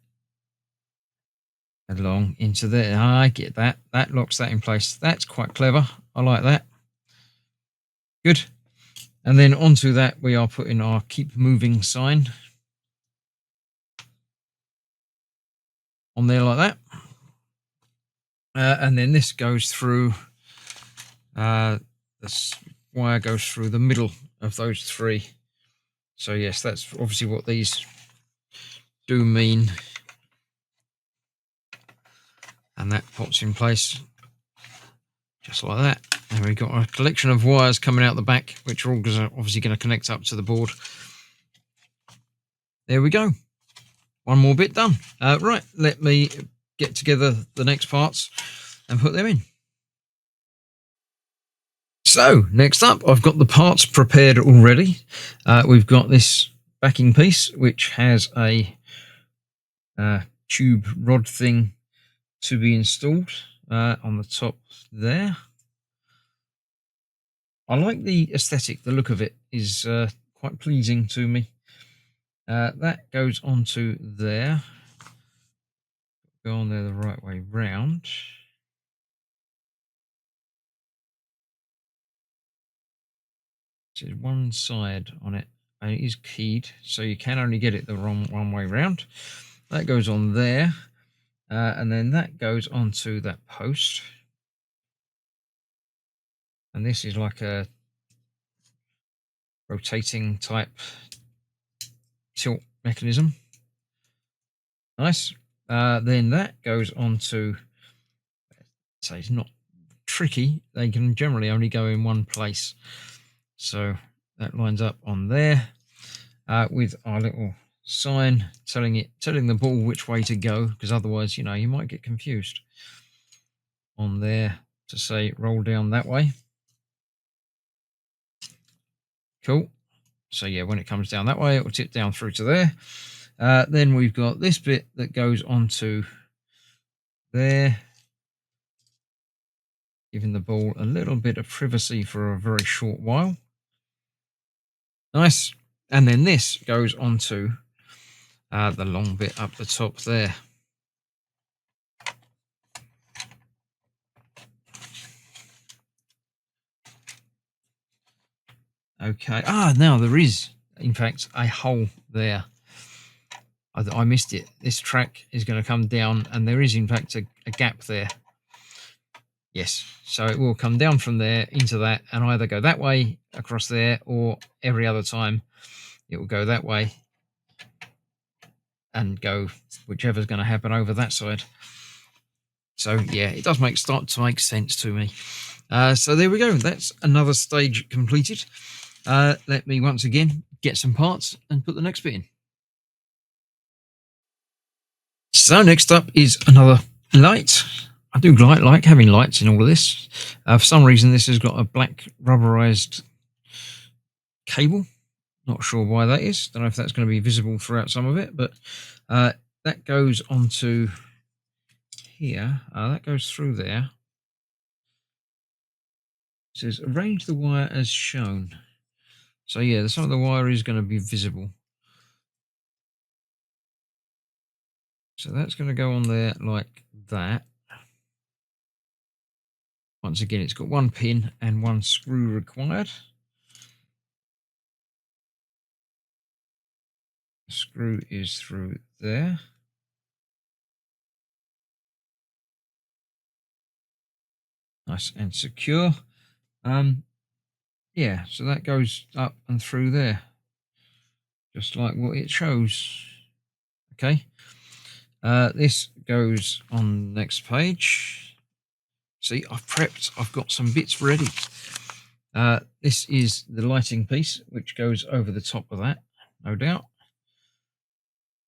along into there. I get that. That locks that in place. That's quite clever. I like that. Good. And then onto that, we are putting our keep moving sign on there like that. And then this goes through, this wire goes through the middle of those three. So yes, that's obviously what these do mean. And that pops in place just like that. And we've got a collection of wires coming out the back, which are all obviously going to connect up to the board. There we go. One more bit done. Right, let me get together the next parts and put them in. So next up, I've got the parts prepared already. We've got this backing piece, which has a tube rod thing to be installed on the top there. I like the aesthetic, the look of it is quite pleasing to me. That goes onto there. Go on there the right way round. There's one side on it, and it is keyed, so you can only get it the wrong one way round. That goes on there, and then that goes onto that post. And this is like a rotating type tilt mechanism. Nice. Then that goes onto, so it's not tricky. They can generally only go in one place. So that lines up on there with our little sign telling the ball which way to go, because otherwise, you know, you might get confused. On there to say roll down that way. Cool. So yeah, when it comes down that way, it will tip down through to there. Then we've got this bit that goes onto there, giving the ball a little bit of privacy for a very short while. Nice. And then this goes onto the long bit up the top there. Okay. Now there is, in fact, a hole there. I missed it. This track is going to come down, and there is, in fact, a gap there. Yes. So it will come down from there into that, and either go that way across there, or every other time it will go that way and go whichever's going to happen over that side. So yeah, it does start to make sense to me. So there we go. That's another stage completed. Let me once again get some parts and put the next bit in. So next up is another light. I do like having lights in all of this. For some reason, this has got a black rubberized cable. Not sure why that is. Don't know if that's going to be visible throughout some of it, but that goes onto here. That goes through there. It says arrange the wire as shown. So yeah, some of the wire is going to be visible. So that's going to go on there like that. Once again, it's got one pin and one screw required. The screw is through there. Nice and secure. Yeah, so that goes up and through there, just like what it shows. Okay. This goes on the next page. See, I've got some bits ready. This is the lighting piece, which goes over the top of that, no doubt.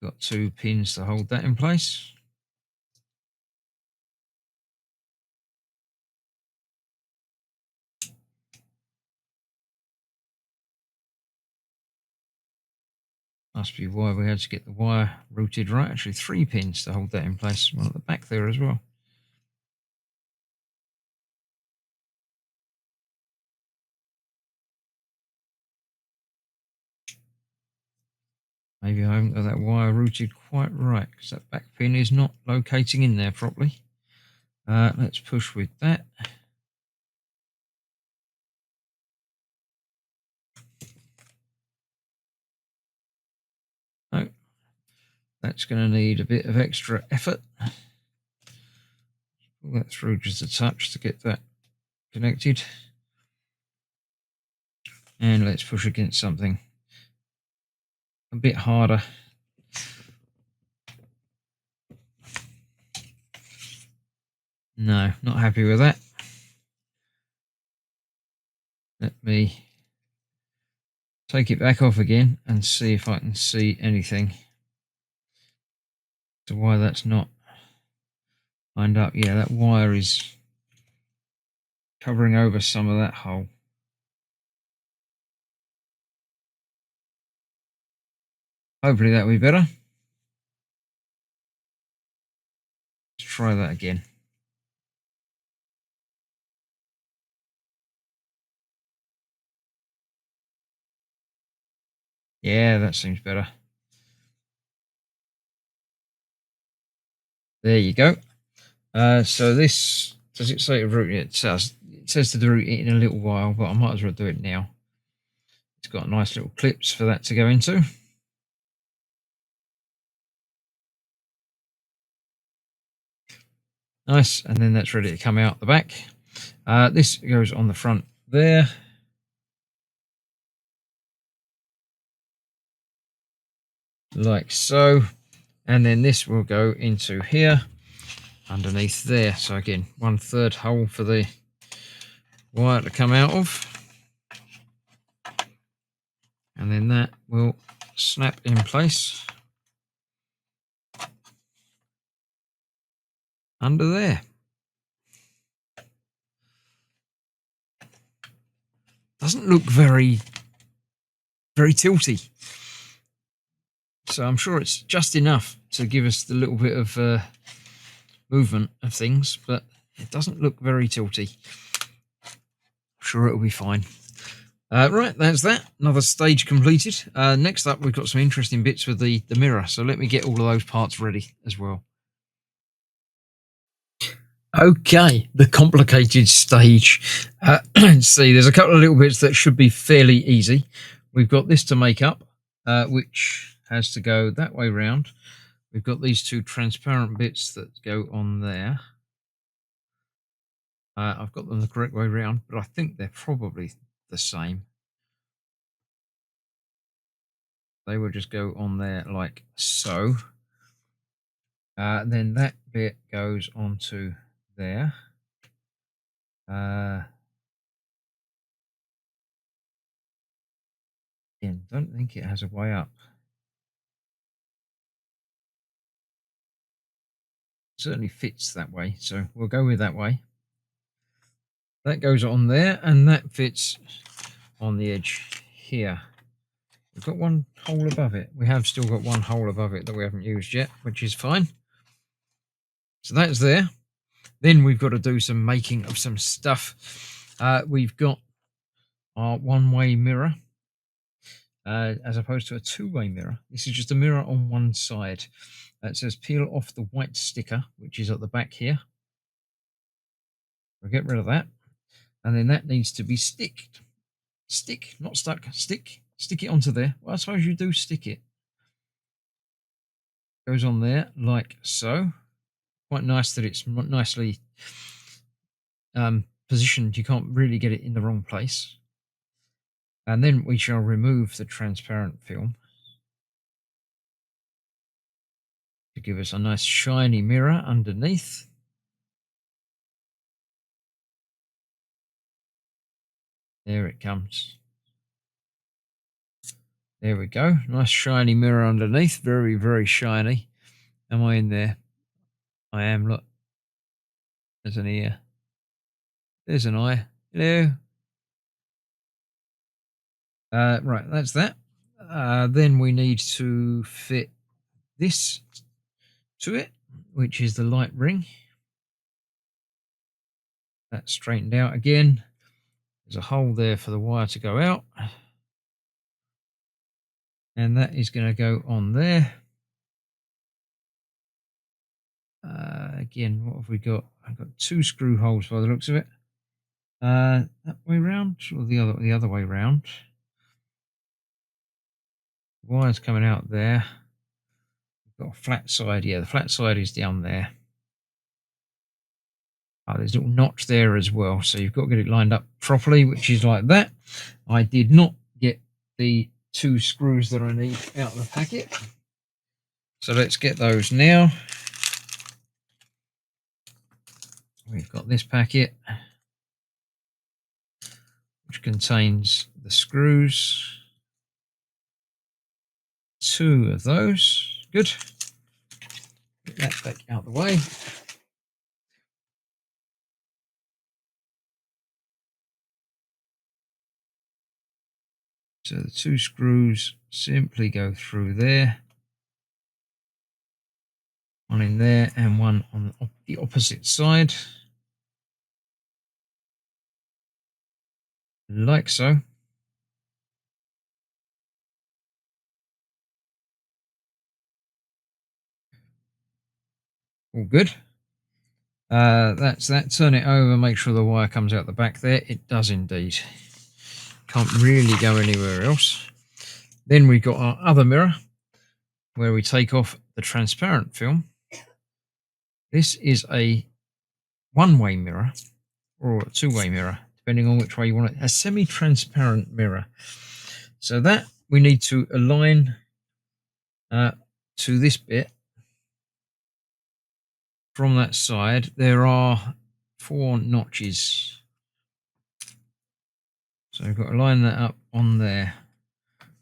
Got two pins to hold that in place. Must be why we had to get the wire routed right. Actually, 3 pins to hold that in place. One at the back there as well. Maybe I haven't got that wire routed quite right because that back pin is not locating in there properly. Let's push with that. No, that's going to need a bit of extra effort. Pull that through just a touch to get that connected. And let's push against something a bit harder. No, not happy with that. Let me take it back off again and see if I can see anything to why that's not lined up. Yeah, that wire is covering over some of that hole. Hopefully that'll be better. Let's try that again. Yeah, that seems better. There you go. So this, does it say to route it? It says to route it in a little while, but I might as well do it now. It's got nice little clips for that to go into. Nice, and then that's ready to come out the back. This goes on the front there. Like so. And then this will go into here, underneath there. So again, 1/3 hole for the wire to come out of. And then that will snap in place under there. Doesn't look very tilty. So I'm sure it's just enough to give us the little bit of movement of things, but it doesn't look very tilty. I'm sure it'll be fine. Right, that's that. Another stage completed. Next up, we've got some interesting bits with the mirror. So let me get all of those parts ready as well. Okay, the complicated stage. Let's see, there's a couple of little bits that should be fairly easy. We've got this to make up, which has to go that way round. We've got these 2 transparent bits that go on there. I've got them the correct way round, but I think they're probably the same. They will just go on there like so. Then that bit goes onto there. Again, don't think it has a way up. Certainly fits that way, so we'll go with that way. That goes on there, and that fits on the edge here. We've got one hole above it. We have still got one hole above it that we haven't used yet, which is fine. So that's there. Then we've got to do some making of some stuff. We've got our one-way mirror, as opposed to a two-way mirror. This is just a mirror on one side. It says peel off the white sticker, which is at the back here. We'll get rid of that. And then that needs to be sticked. Stick, not stuck, stick. Stick it onto there. Well, I suppose you do stick it. Goes on there like so. Quite nice that it's nicely positioned. You can't really get it in the wrong place. And then we shall remove the transparent film to give us a nice shiny mirror underneath. There it comes. There we go. Nice shiny mirror underneath. Very, very shiny. Am I in there? I am. Look. There's an ear. There's an eye. Hello. Right, that's that. Then we need to fit this to it, which is the light ring. That's straightened out again. There's a hole there for the wire to go out. And that is going to go on there. Again, what have we got? I've got 2 screw holes by the looks of it. That way round or the other way round. The wire's coming out there. We've got a flat side. Yeah, the flat side is down there. There's a little notch there as well, so you've got to get it lined up properly, which is like that. I did not get the 2 screws that I need out of the packet, so let's get those now. We've got this packet, which contains the screws. 2 of those. Good. Get that back out of the way. So the 2 screws simply go through there. One in there and one on the opposite side. Like so. All good. That's that. Turn it over, make sure the wire comes out the back there. It does indeed. Can't really go anywhere else. Then we've got our other mirror where we take off the transparent film. This is a one-way mirror or a two-way mirror, depending on which way you want it. A semi-transparent mirror. So that we need to align to this bit. From that side, there are 4 notches. So I've got to line that up on there.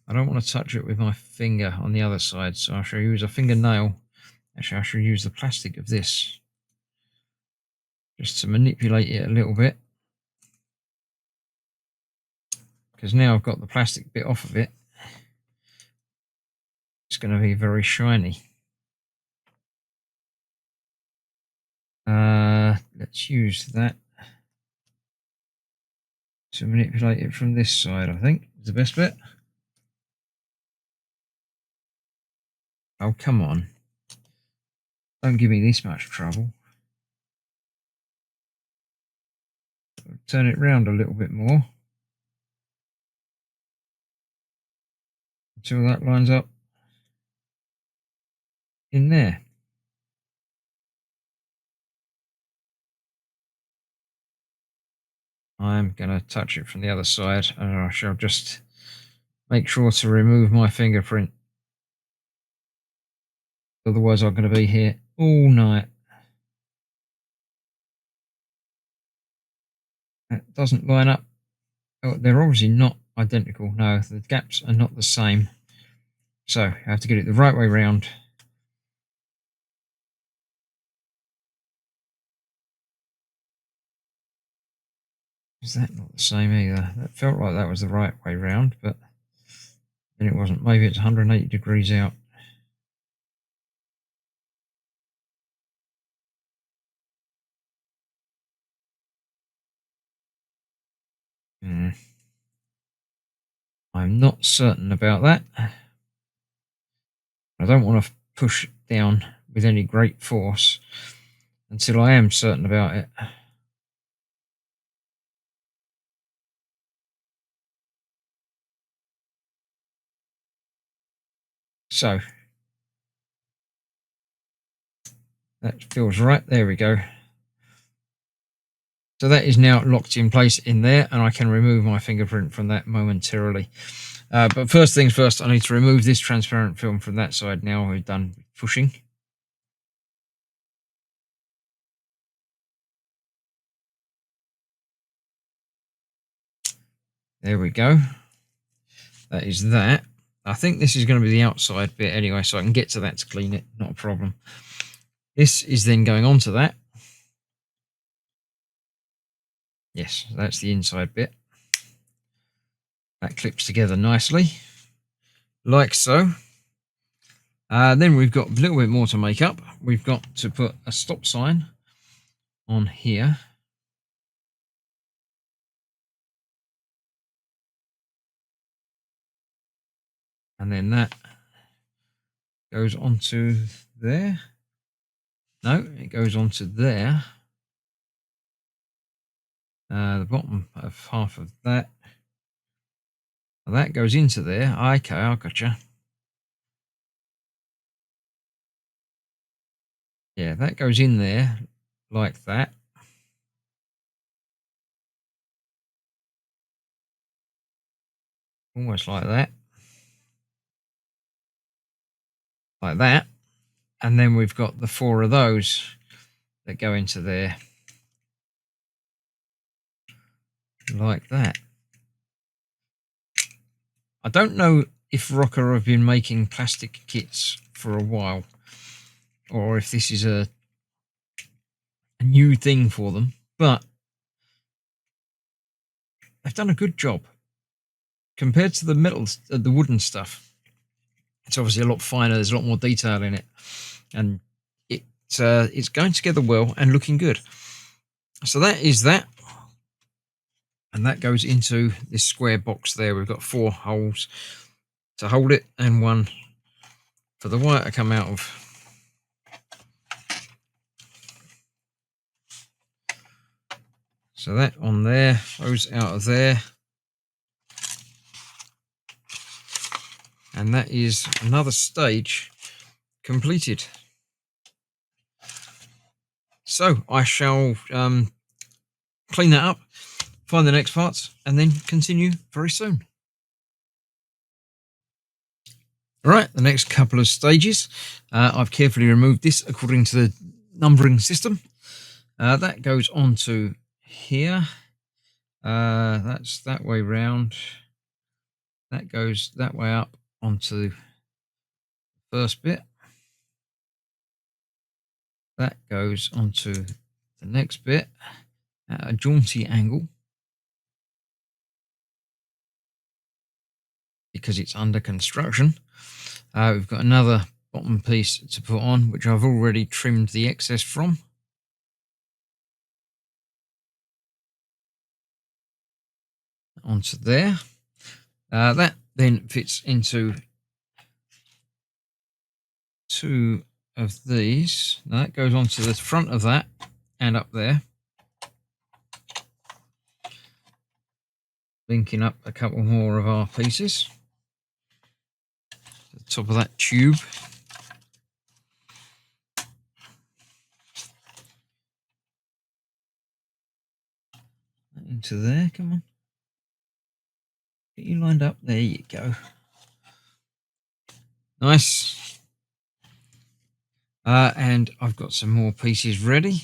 I don't want to touch it with my finger on the other side, so I shall use a fingernail. Actually, I shall use the plastic of this just to manipulate it a little bit. Because now I've got the plastic bit off of it, it's going to be very shiny. Let's use that to manipulate it from this side, I think, is the best bit. Oh, come on. Don't give me this much trouble. Turn it round a little bit more until that lines up in there. I'm going to touch it from the other side, and I shall just make sure to remove my fingerprint. Otherwise, I'm going to be here all night. That doesn't line up. Oh, they're obviously not identical. No, the gaps are not the same. So I have to get it the right way round. Is that not the same either? That felt like that was the right way round, but then it wasn't. Maybe it's 180 degrees out. I'm not certain about that. I don't want to push it down with any great force until I am certain about it. So that feels right. There we go. So that is now locked in place in there, and I can remove my fingerprint from that momentarily. But first things first, I need to remove this transparent film from that side now we're done pushing. There we go. That is that. I think this is going to be the outside bit anyway, so I can get to that to clean it, not a problem. This is then going onto that. Yes, that's the inside bit. That clips together nicely. like so. Then we've got a little bit more to make up. We've got to put a stop sign on here. And then that goes onto there. No, it goes onto there. The bottom of half of that. That goes into there. Okay, I gotcha. Yeah, that goes in there like that. Almost like that. Like that. And then we've got the 4 of those that go into there. Like that. I don't know if Rokr have been making plastic kits for a while, or if this is a new thing for them, but they've done a good job compared to the metals, the wooden stuff. It's obviously a lot finer. There's a lot more detail in it, and it's going together well and looking good. So that is that, and that goes into this square box there. We've got 4 holes to hold it, and 1 for the wire to come out of. So that on there goes out of there. And that is another stage completed. So I shall clean that up, find the next parts, and then continue very soon. Right, the next couple of stages. I've carefully removed this according to the numbering system. That goes on to here. That's that way round. That goes that way up onto the first bit. That goes onto the next bit at a jaunty angle because it's under construction. We've got another bottom piece to put on, which I've already trimmed the excess from. Onto there. That then fits into 2 of these. Now that goes onto the front of that and up there, linking up a couple more of our pieces. The top of that tube. Into there, come on. Get you lined up. There you go. Nice. And I've got some more pieces ready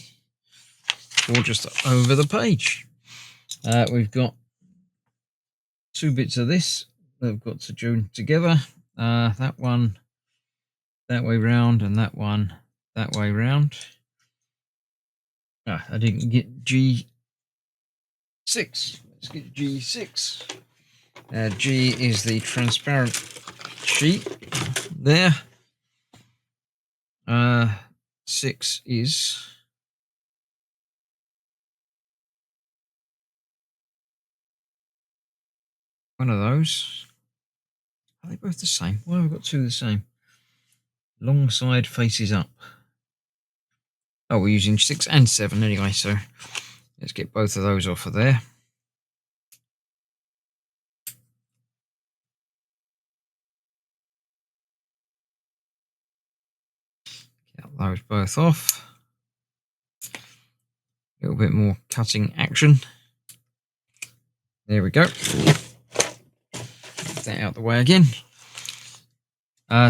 for just over the page. We've got 2 bits of this that I've got to join together. That one that way round and that one that way round. I didn't get G6. Let's get G6. G is the transparent sheet there. 6 is one of those. Are they both the same? Why have I got 2 the same? Long side faces up. Oh, we're using 6 and 7 anyway, so let's get both of those off of there. Get those both off. A little bit more cutting action. There we go. Get that out the way again.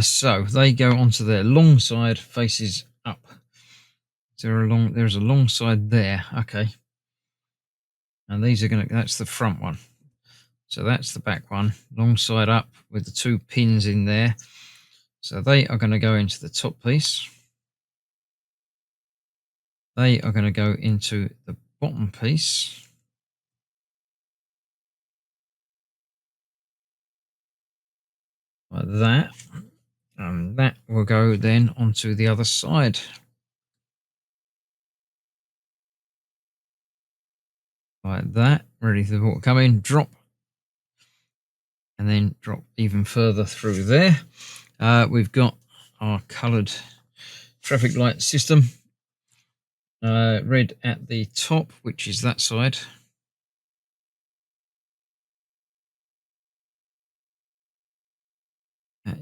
So they go onto their long side faces up. There's a long side there. Okay. And these are that's the front one. So that's the back one. Long side up with the 2 pins in there. So they are going to go into the top piece. They are going to go into the bottom piece. like that, and that will go then onto the other side. Like that, ready for the ball to come in, drop, and then drop even further through there. We've got our coloured traffic light system. Red at the top, which is that side.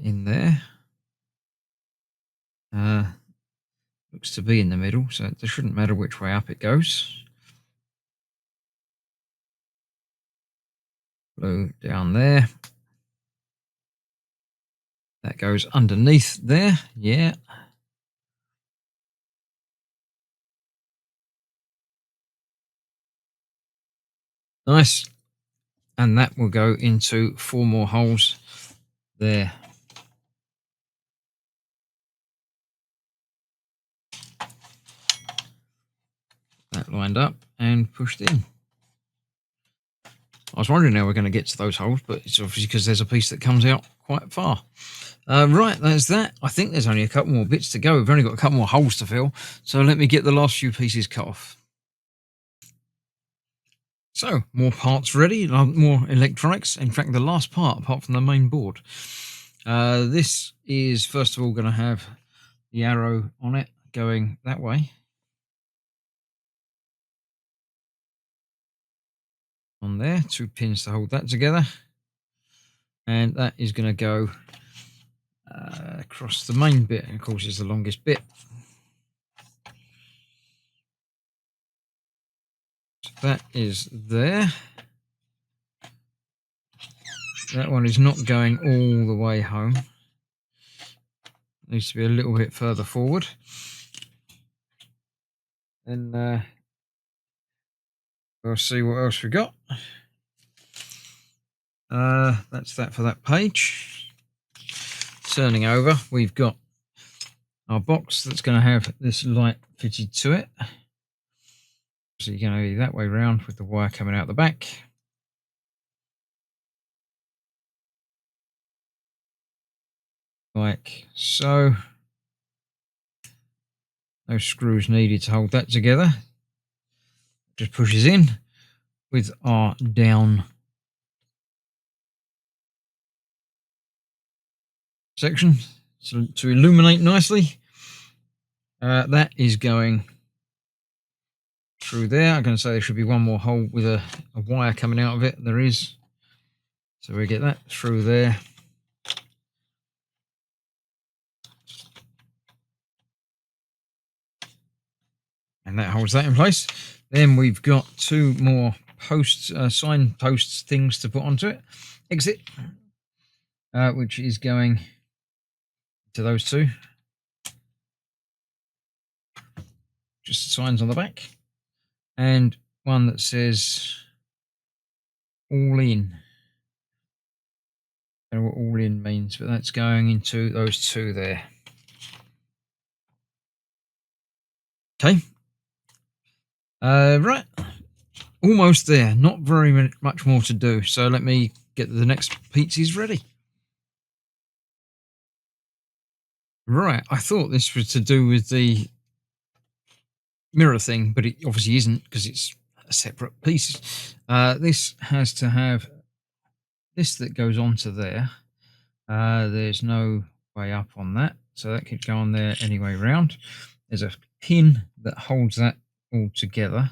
In there. Looks to be in the middle, so it shouldn't matter which way up it goes. Blue down there. That goes underneath there, yeah. Nice. And that will go into 4 more holes there. That lined up and pushed in. I was wondering how we're going to get to those holes, but it's obviously because there's a piece that comes out quite far. Right, that's that. I think there's only a couple more bits to go. We've only got a couple more holes to fill, so let me get the last few pieces cut off. So, more parts ready, more electronics. In fact, the last part, apart from the main board. This is, first of all, going to have the arrow on it going that way. On there, 2 pins to hold that together. And that is going to go across the main bit, and of course it's the longest bit. So that is there. That one is not going all the way home. Needs to be a little bit further forward. And we'll see what else we got. That's that for that page. Turning over, we've got our box that's going to have this light fitted to it. So you're going to be that way round with the wire coming out the back. Like so. No screws needed to hold that together. Just pushes in with our down section to illuminate nicely. That is going through there. I'm going to say there should be one more hole with a wire coming out of it. There is. So we get that through there. And that holds that in place. Then we've got 2 more posts, signposts things to put onto it. Exit, which is going to those 2. Just signs on the back. And one that says all in. I don't know what all in means, but that's going into those 2 there. Okay. Right. Almost there. Not very much more to do. So let me get the next pizzas ready. Right. I thought this was to do with the mirror thing, but it obviously isn't because it's a separate piece. This has to have this that goes onto there. There's no way up on that, so that could go on there any way round. There's a pin that holds that all together.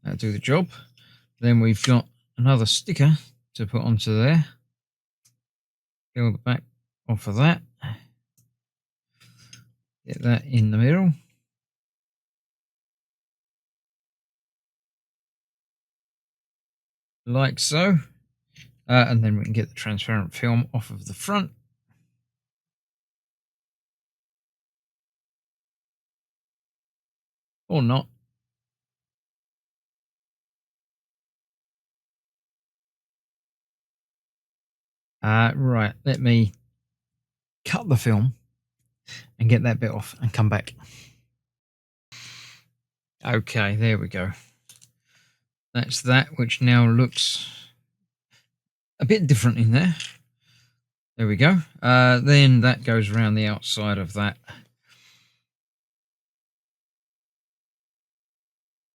That'll do the job. Then we've got another sticker to put onto there. Peel the back off of that. Get that in the middle. Like so. And then we can get the transparent film off of the front. Or not. Right, let me cut the film and get that bit off and come back. Okay, there we go. that's that, which now looks a bit different in there. There we go. Then that goes around the outside of that.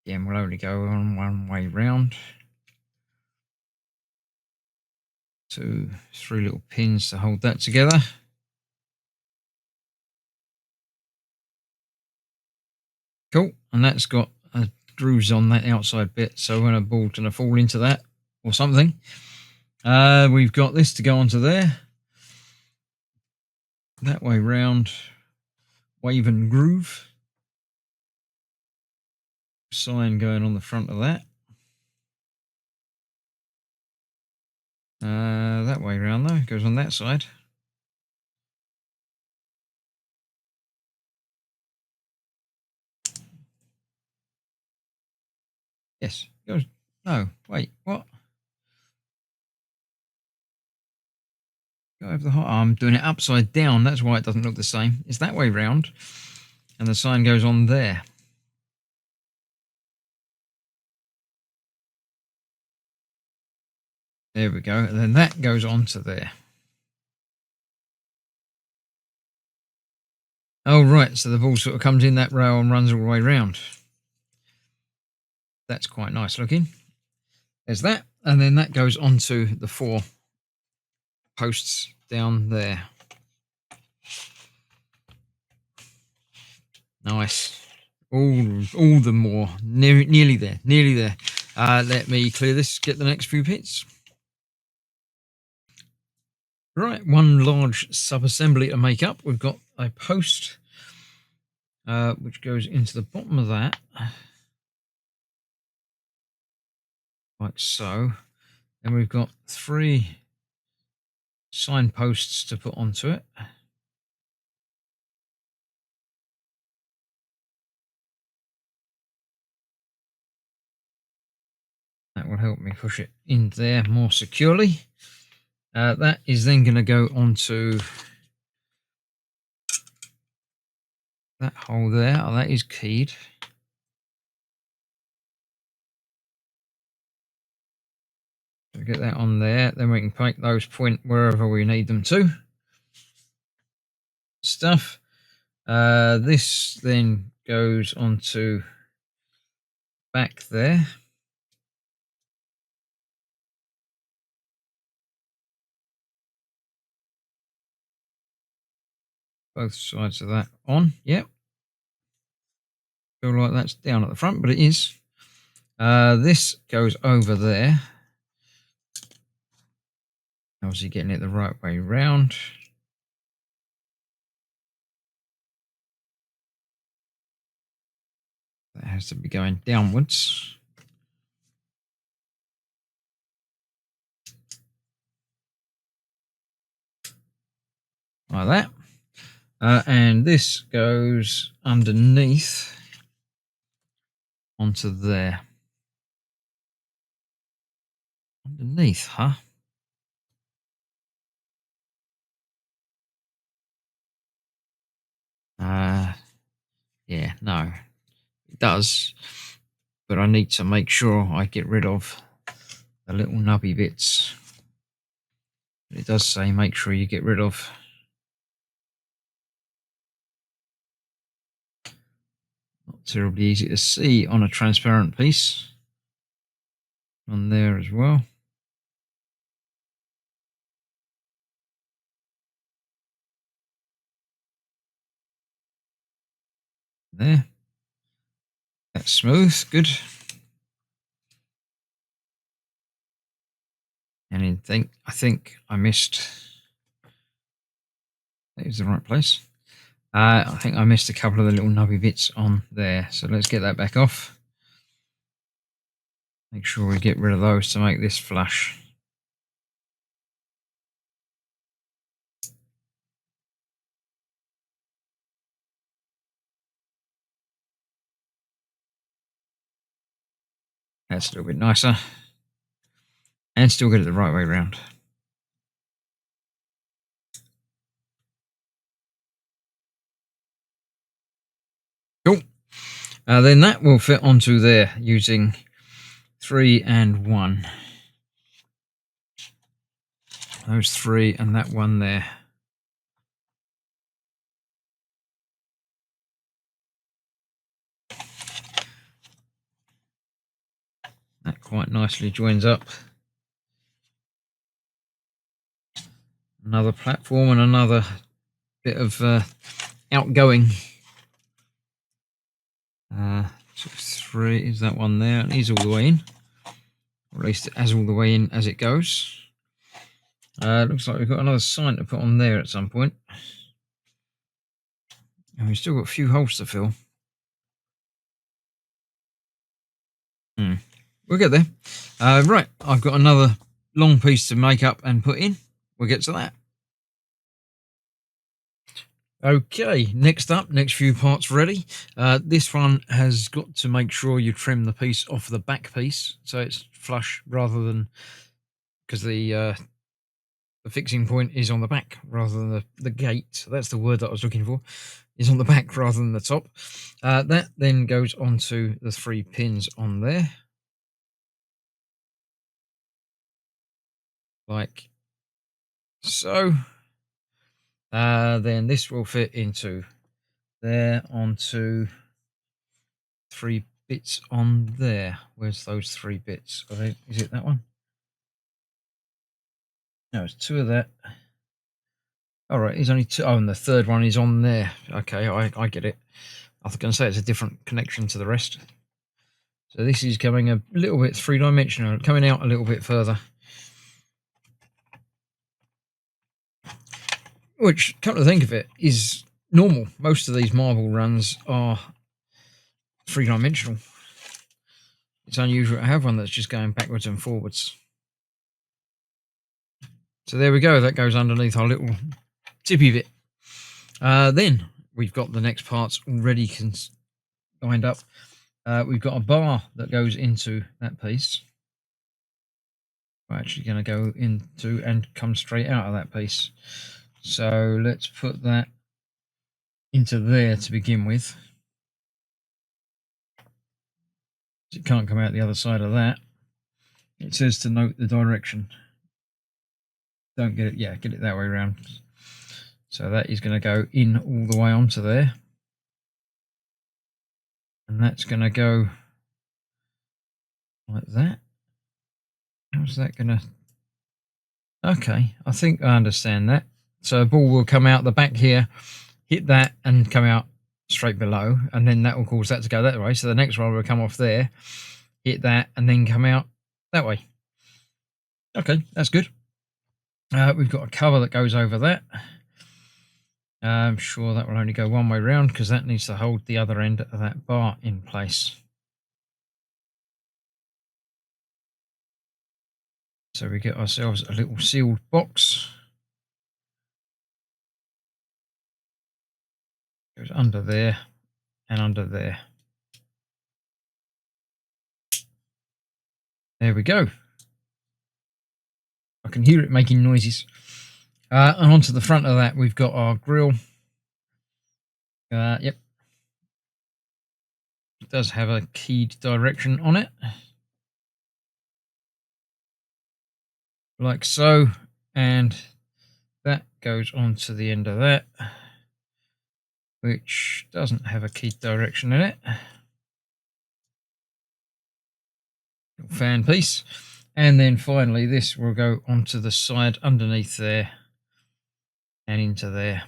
Again, we'll only go on one way round. 2, 3 little pins to hold that together. Cool, and that's got grooves on that outside bit, so when a ball's going to fall into that or something, we've got this to go onto there. That way round, wave and groove. Sign going on the front of that. That way round though, goes on that side. Yes, goes. No, wait, what? Go over the hot. I'm doing it upside down. That's why it doesn't look the same. It's that way round, and the sign goes on there. There we go. And then that goes onto there. Oh, right. So the ball sort of comes in that rail and runs all the way round. That's quite nice looking. There's that. And then that goes onto the 4 posts down there. Nice. All the more. Nearly there. Nearly there. Let me clear this, get the next few bits. Right, one large sub-assembly to make up. We've got a post which goes into the bottom of that. Like so. Then we've got 3 signposts to put onto it. That will help me push it in there more securely. That is then going to go onto that hole there. Oh, that is keyed. So get that on there. Then we can make those point wherever we need them to. Stuff. This then goes onto back there. Both sides of that on. Yep. Feel like that's down at the front, but it is. This goes over there. Obviously getting it the right way round. That has to be going downwards. Like that. And this goes underneath onto there. Underneath, huh? Yeah, no, it does, but I need to make sure I get rid of the little nubby bits. It does say make sure you get rid of. Not terribly easy to see on a transparent piece. On there as well. There. That's smooth, good. And I think I missed. That is the right place. I think I missed a couple of the little nubby bits on there. So let's get that back off. Make sure we get rid of those to make this flush. That's a little bit nicer. And still get it the right way around. Cool. Then that will fit onto there using 3 and 1. Those 3 and that 1 there. That quite nicely joins up. Another platform and another bit of outgoing. 3 is that one there, and he's all the way in. Or at least as all the way in as it goes. Looks like we've got another sign to put on there at some point. And we've still got a few holes to fill. We'll get there. Right, I've got another long piece to make up and put in. We'll get to that. Okay, next up, next few parts ready. This one has got to make sure you trim the piece off the back piece so it's flush rather than, because the fixing point is on the back rather than the gate. So that's the word that I was looking for, is on the back rather than the top. That then goes onto the 3 pins on there. Like so. Then this will fit into there onto 3 bits on there. Where's those 3 bits? Is it that one? No, it's 2 of that. All right, there's only 2. Oh, and the third one is on there. Okay, I get it. I was going to say it's a different connection to the rest. So this is coming a little bit 3-dimensional, coming out a little bit further. Which, come to think of it, is normal. Most of these marble runs are 3-dimensional. It's unusual to have one that's just going backwards and forwards. So there we go. That goes underneath our little tippy bit. Then we've got the next parts already lined up. We've got a bar that goes into that piece. We're actually going to go into and come straight out of that piece. So let's put that into there to begin with. It can't come out the other side of that. It says to note the direction. Don't get it, yeah, get it that way around. So that is going to go in all the way onto there. And that's going to go like that. How's that going to... Okay, I think I understand that. So a ball will come out the back here, hit that and come out straight below, and then that will cause that to go that way. So the next one will come off there, hit that, and then come out that way. Okay, that's good. We've got a cover that goes over that. I'm sure that will only go one way round because that needs to hold the other end of that bar in place. So we get ourselves a little sealed box. Goes under there and under there. There we go. I can hear it making noises. And onto the front of that, we've got our grill. Yep. It does have a keyed direction on it. Like so. And that goes onto the end of that, which doesn't have a keyed direction in it. Little fan piece. And then finally, this will go onto the side underneath there and into there.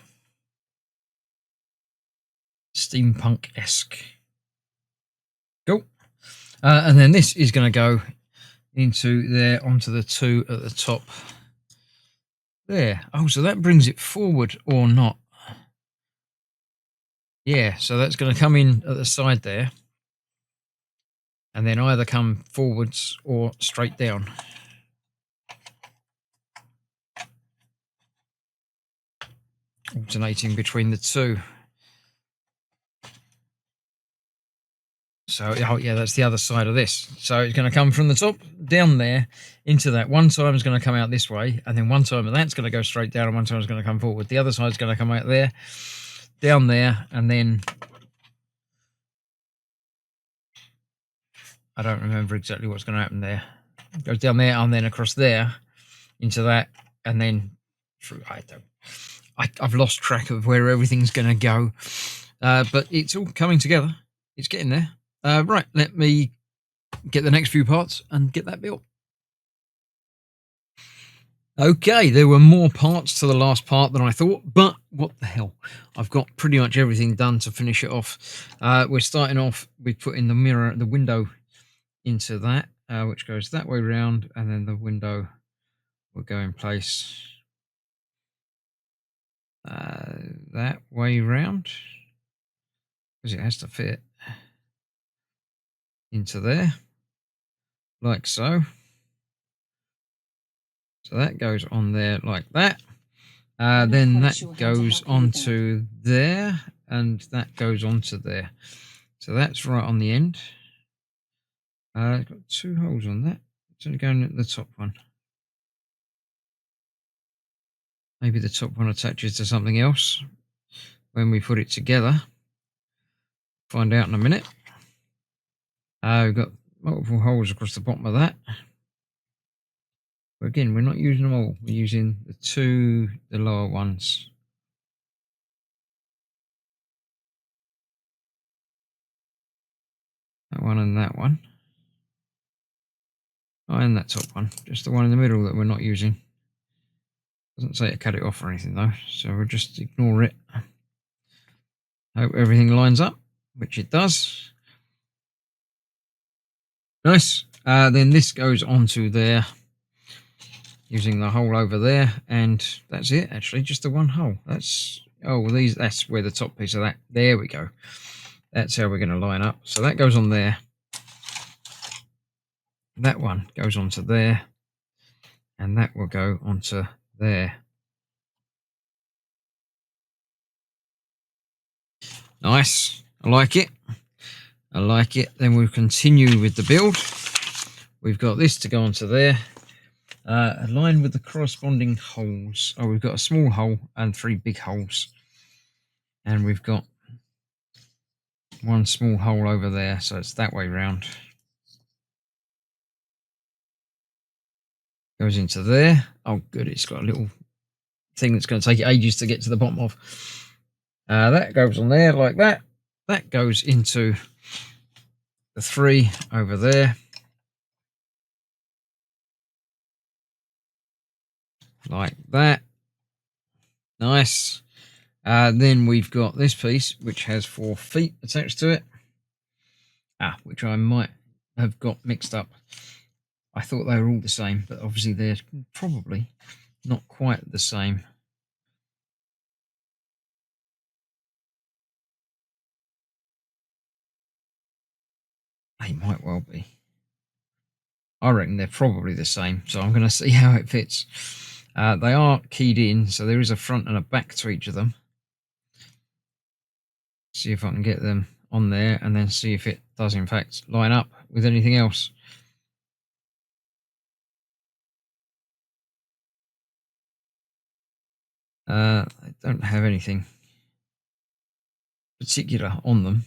Steampunk-esque. Cool. And then this is going to go into there onto the 2 at the top. There. Oh, so that brings it forward or not? Yeah, so that's going to come in at the side there. And then either come forwards or straight down. Alternating between the 2. So, oh yeah, that's the other side of this. So it's going to come from the top down there into that. One time is going to come out this way, and then one time of that's going to go straight down, and one time is going to come forward. The other side is going to come out there, down there, and then I don't remember exactly what's going to happen there. It goes down there and then across there into that, and then through. I've lost track of where everything's going to go, but it's all coming together. It's getting there. Right, let me get the next few parts and get that built. Okay, there were more parts to the last part than I thought, but what the hell? I've got pretty much everything done to finish it off. We're starting off with putting the window into that, which goes that way round, and then the window will go in place that way round, because it has to fit into there, like so. So that goes on there like that. Then that goes onto there, and that goes onto there. So that's right on the end. I've got 2 holes on that. It's only going at the top one. Maybe the top one attaches to something else when we put it together. Find out in a minute. We've got multiple holes across the bottom of that. But again, we're not using them all. We're using the lower ones. That one and that one. Oh, and that top one. Just the one in the middle that we're not using. Doesn't say to cut it off or anything though, so we'll just ignore it. Hope everything lines up, which it does. Nice. Then this goes onto there, using the hole over there, and that's it. Actually, just the one hole. That's that's where the top piece of that. There we go. That's how we're going to line up. So that goes on there. That one goes onto there, and that will go onto there. Nice. I like it. I like it. Then we'll continue with the build. We've got this to go onto there. Align with the corresponding holes. Oh, we've got a small hole and 3 big holes. And we've got 1 small hole over there, so it's that way round. Goes into there. Oh, good. It's got a little thing that's going to take it ages to get to the bottom of. That goes on there like that. That goes into the 3 over there. Like that. Nice. Then we've got this piece, which has 4 feet attached to it. Which I might have got mixed up. I thought they were all the same, but obviously they're probably not quite the same. They might well be. I reckon they're probably the same, so I'm going to see how it fits. They are keyed in, so there is a front and a back to each of them. See if I can get them on there, and then see if it does in fact line up with anything else. I don't have anything particular on them.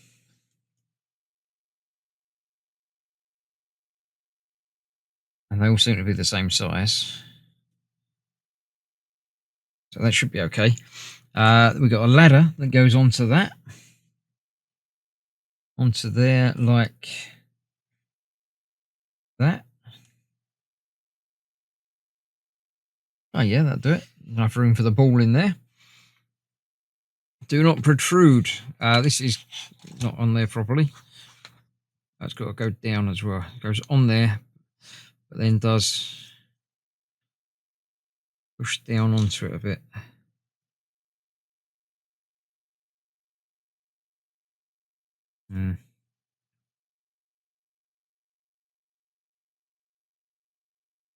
And they all seem to be the same size. So that should be okay. We've got a ladder that goes onto that. Onto there like that. Oh yeah, that'll do it. Enough room for the ball in there. Do not protrude. This is not on there properly. That's got to go down as well. It goes on there, but then does push down onto it a bit.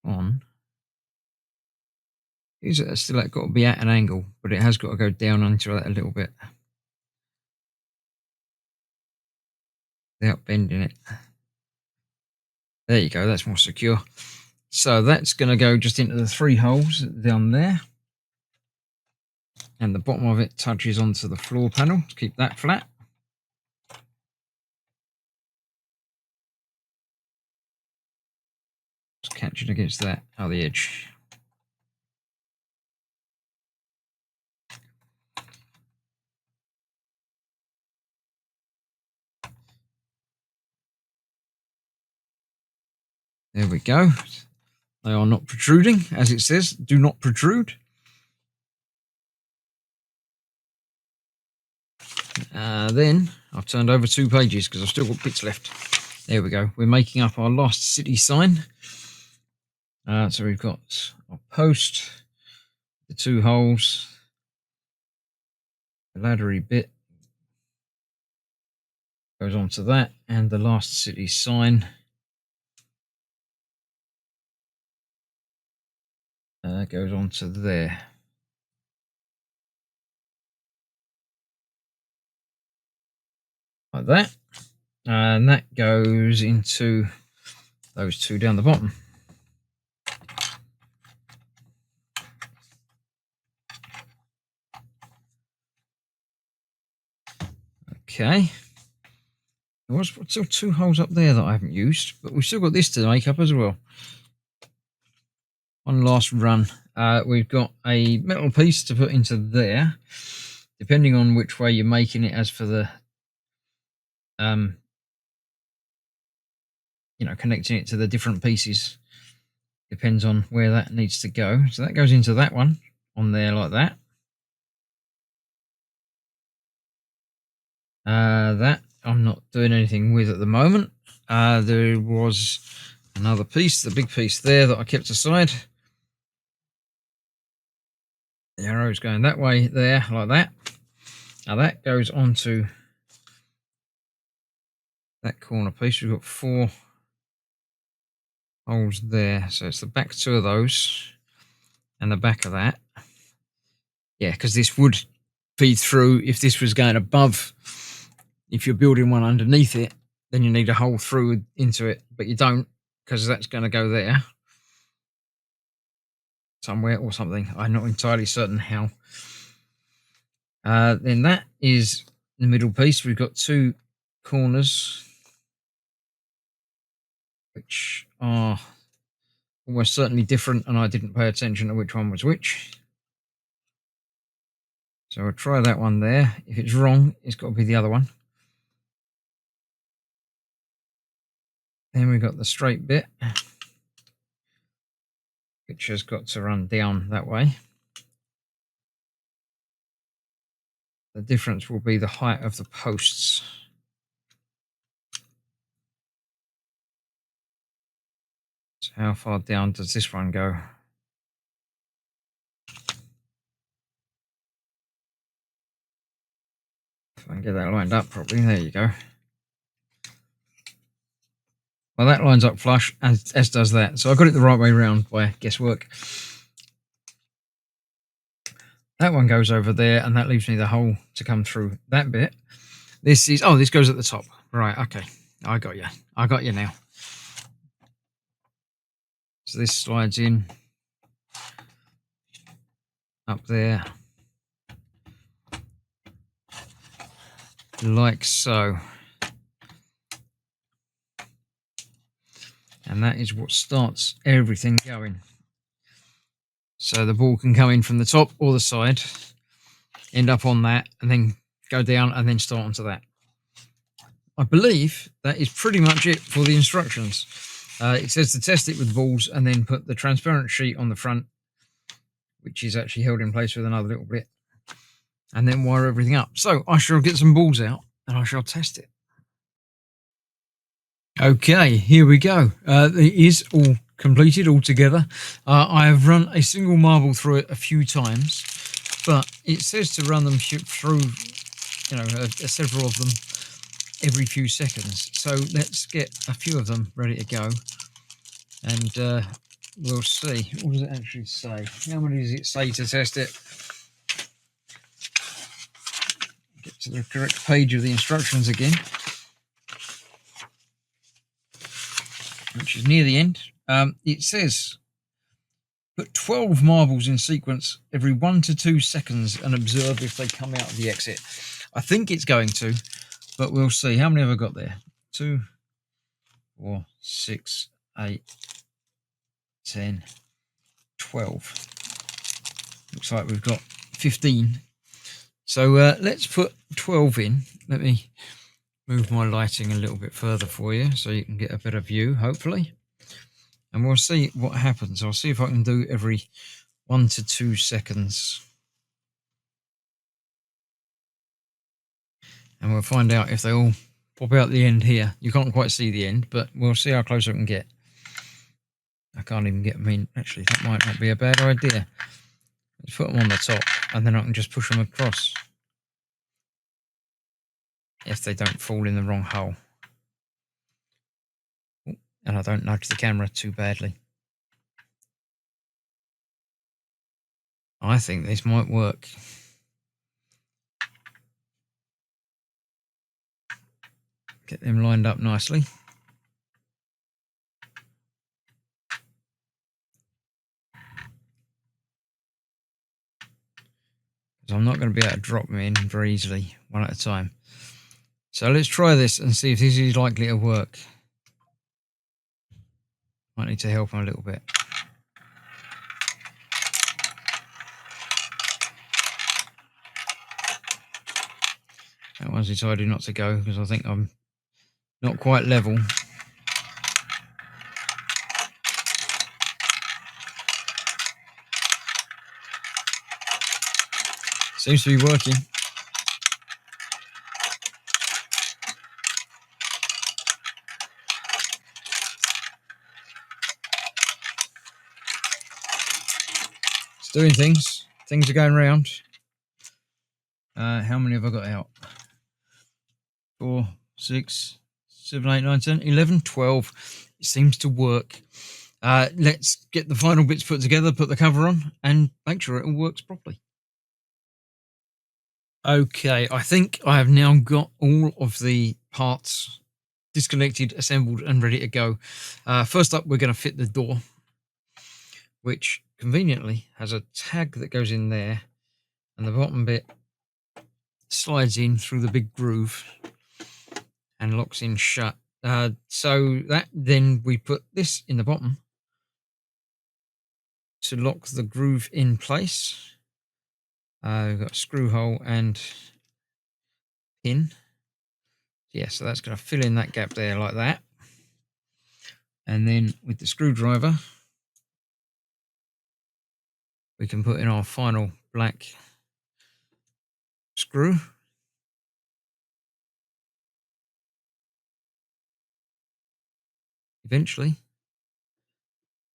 On. Is it still got to be at an angle, but it has got to go down onto that a little bit without bending it. There you go, that's more secure. So that's going to go just into the 3 holes down there. And the bottom of it touches onto the floor panel to keep that flat. catching against that other edge. There we go. They are not protruding, as it says. Do not protrude. Then I've turned over 2 pages because I've still got bits left. There we go. We're making up our last city sign. So we've got our post, the 2 holes, the laddery bit goes on to that, and the last city sign goes on to there. Like that. And that goes into those 2 down the bottom. Okay. There's still 2 holes up there that I haven't used, but we've still got this to make up as well. One last run. We've got a metal piece to put into there, depending on which way you're making it. As for the, connecting it to the different pieces, depends on where that needs to go. So that goes into that one on there like that. That I'm not doing anything with at the moment. There was another piece, the big piece there, that I kept aside. The arrow's going that way there, like that. Now that goes onto that corner piece. We've got 4 holes there. So it's the back 2 of those and the back of that. Yeah, because this would feed through if this was going above. If you're building one underneath it, then you need a hole through into it, but you don't, because that's going to go there somewhere or something. I'm not entirely certain how. Then that is the middle piece. We've got 2 corners, which are almost certainly different, and I didn't pay attention to which one was which. So I'll try that one there. If it's wrong, it's got to be the other one. Then we've got the straight bit, which has got to run down that way. The difference will be the height of the posts. So how far down does this one go? If I can get that lined up properly, there you go. Well, that lines up flush, as does that. So I got it the right way round by guesswork. That one goes over there, and that leaves me the hole to come through that bit. This is, this goes at the top. Right, okay. I got you. I got you now. So this slides in up there, like so. And that is what starts everything going. So the ball can come in from the top or the side, end up on that, and then go down and then start onto that. I believe that is pretty much it for the instructions. It says to test it with balls and then put the transparent sheet on the front, which is actually held in place with another little bit, and then wire everything up. So I shall get some balls out and I shall test it. Okay, here we go. It is all completed all together. I have run a single marble through it a few times, but it says to run them through, several of them every few seconds. So let's get a few of them ready to go, and we'll see. What does it actually say? How many does it say to test it? Get to the correct page of the instructions again, which is near the end. It says, put 12 marbles in sequence every 1 to 2 seconds and observe if they come out of the exit. I think it's going to, but we'll see. How many have I got there? 2, 4, 6, 8, 10, 12. Looks like we've got 15. So let's put 12 in. Let me move my lighting a little bit further for you so you can get a better view, hopefully. And we'll see what happens. I'll see if I can do every 1 to 2 seconds. And we'll find out if they all pop out the end here. You can't quite see the end, but we'll see how close I can get. I can't even get them in. Actually, that might not be a bad idea. Let's put them on the top, and then I can just push them across. If they don't fall in the wrong hole. And I don't nudge the camera too badly. I think this might work. Get them lined up nicely. Because I'm not going to be able to drop them in very easily, one at a time. So let's try this and see if this is likely to work. Might need to help them a little bit. That one's decided not to go because I think I'm not quite level. Seems to be working. It's doing things. Things are going round. How many have I got out? 4, 6, 7, 8, 9, 10, 11, 12. It seems to work. Let's get the final bits put together, put the cover on, and make sure it all works properly. Okay, I think I have now got all of the parts disconnected, assembled, and ready to go. First up, we're going to fit the door, which conveniently has a tag that goes in there, and the bottom bit slides in through the big groove and locks in shut. So that then we put this in the bottom to lock the groove in place. We've got a screw hole and pin. Yeah, so that's going to fill in that gap there like that. And then with the screwdriver, we can put in our final black screw. Eventually.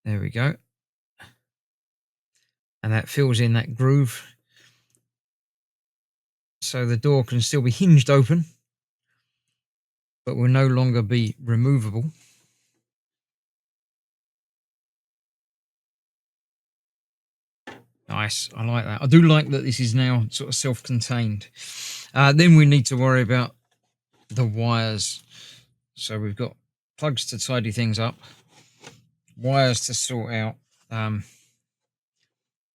There we go. And that fills in that groove. So the door can still be hinged open, but will no longer be removable. Nice, I like that. I do like that this is now sort of self-contained. Then we need to worry about the wires. So we've got plugs to tidy things up, wires to sort out.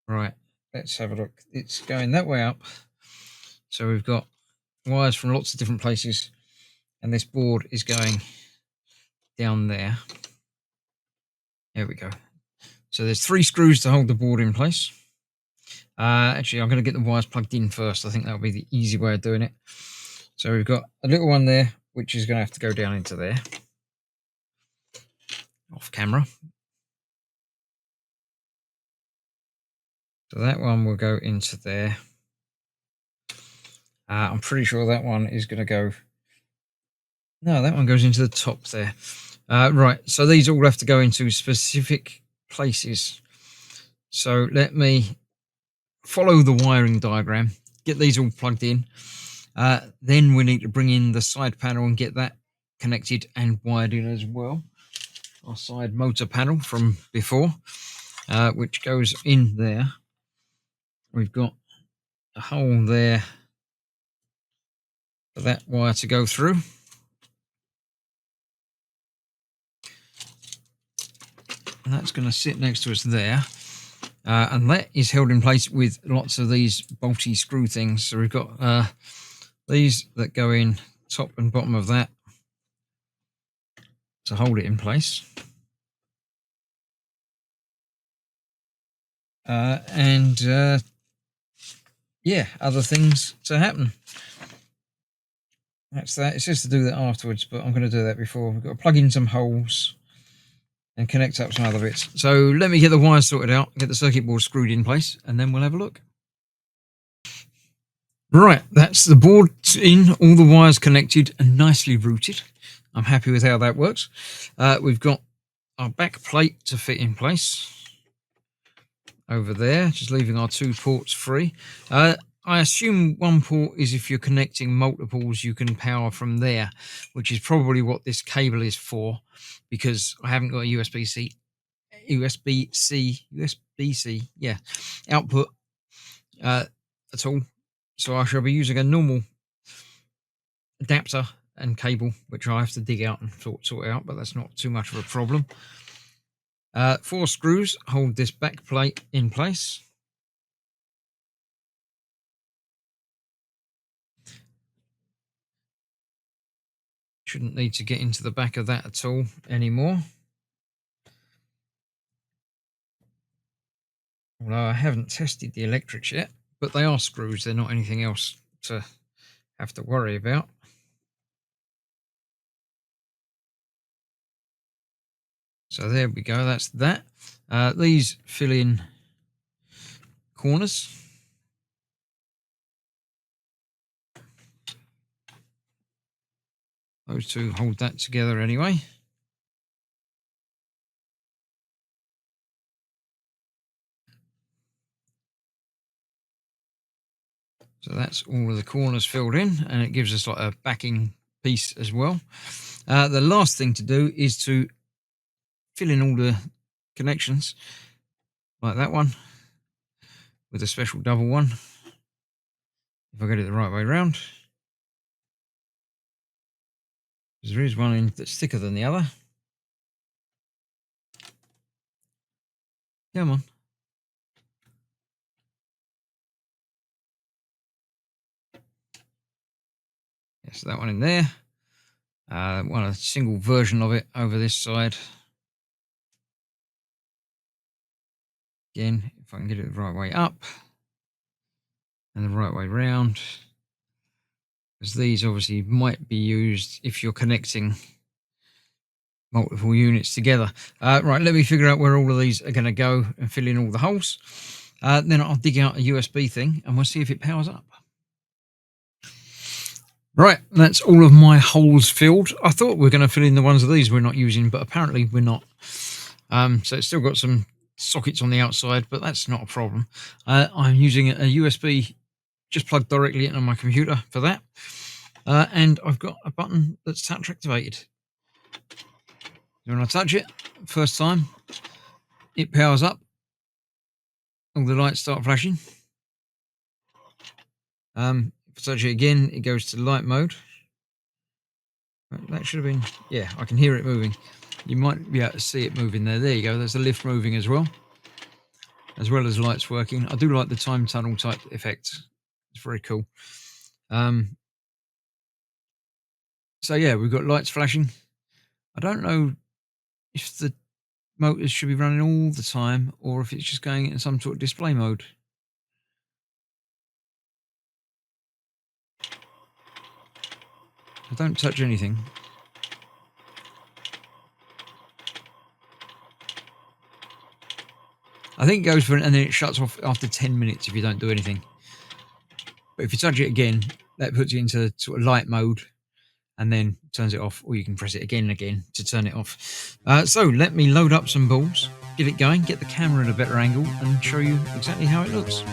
Right, let's have a look. It's going that way up. So we've got wires from lots of different places, and this board is going down there. There we go. So there's 3 screws to hold the board in place. Actually, I'm going to get the wires plugged in first. I think that'll be the easy way of doing it. So we've got a little one there, which is going to have to go down into there. Off camera. So that one will go into there. I'm pretty sure that one is going to go... No, that one goes into the top there. Right, so these all have to go into specific places. So let me follow the wiring diagram, get these all plugged in. Then we need to bring in the side panel and get that connected and wired in as well. Our side motor panel from before, which goes in there. We've got a hole there for that wire to go through. And that's going to sit next to us there. And that is held in place with lots of these bolty screw things. So we've got these that go in top and bottom of that to hold it in place. and yeah, other things to happen. That's that. It says to do that afterwards, but I'm going to do that before. We've got to plug in some holes and connect up some other bits. So let me get the wires sorted out, get the circuit board screwed in place, and then we'll have a look. Right, that's the board in, all the wires connected and nicely routed. I'm happy with how that works. We've got our back plate to fit in place over there, just leaving our 2 ports free. I assume one port is if you're connecting multiples, you can power from there, which is probably what this cable is for, because I haven't got a USB-C, yeah, output at all. So I shall be using a normal adapter and cable, which I have to dig out and sort out, but that's not too much of a problem. 4 screws hold this back plate in place. Shouldn't need to get into the back of that at all anymore. Although I haven't tested the electrics yet, but they are screws, they're not anything else to have to worry about. So there we go, that's that. These fill in corners. Those 2 hold that together anyway. So that's all of the corners filled in, and it gives us like a backing piece as well. The last thing to do is to fill in all the connections, like that one, with a special double one, if I get it the right way around. There is one in that's thicker than the other. Come on. Yes, that one in there. One a single version of it over this side. Again, if I can get it the right way up and the right way round, because these obviously might be used if you're connecting multiple units together. Right, let me figure out where all of these are going to go and fill in all the holes. Then I'll dig out a USB thing and we'll see if it powers up. Right, that's all of my holes filled. I thought we were going to fill in the ones of these we're not using, but apparently we're not. So it's still got some sockets on the outside, but that's not a problem. I'm using a USB just plugged directly into my computer for that. And I've got a button that's touch activated. When I touch it, first time, it powers up. All the lights start flashing. If I touch it again, it goes to light mode. That should have been, yeah, I can hear it moving. You might be able to see it moving there. There you go. There's the lift moving as well as lights working. I do like the time tunnel type effect. It's very cool. So yeah, we've got lights flashing. I don't know if the motors should be running all the time or if it's just going in some sort of display mode. I don't touch anything. I think it goes for, and then it shuts off after 10 minutes if you don't do anything. But if you touch it again, that puts you into sort of light mode and then turns it off, or you can press it again and again to turn it off. So let me load up some balls, get it going, get the camera at a better angle and show you exactly how it looks.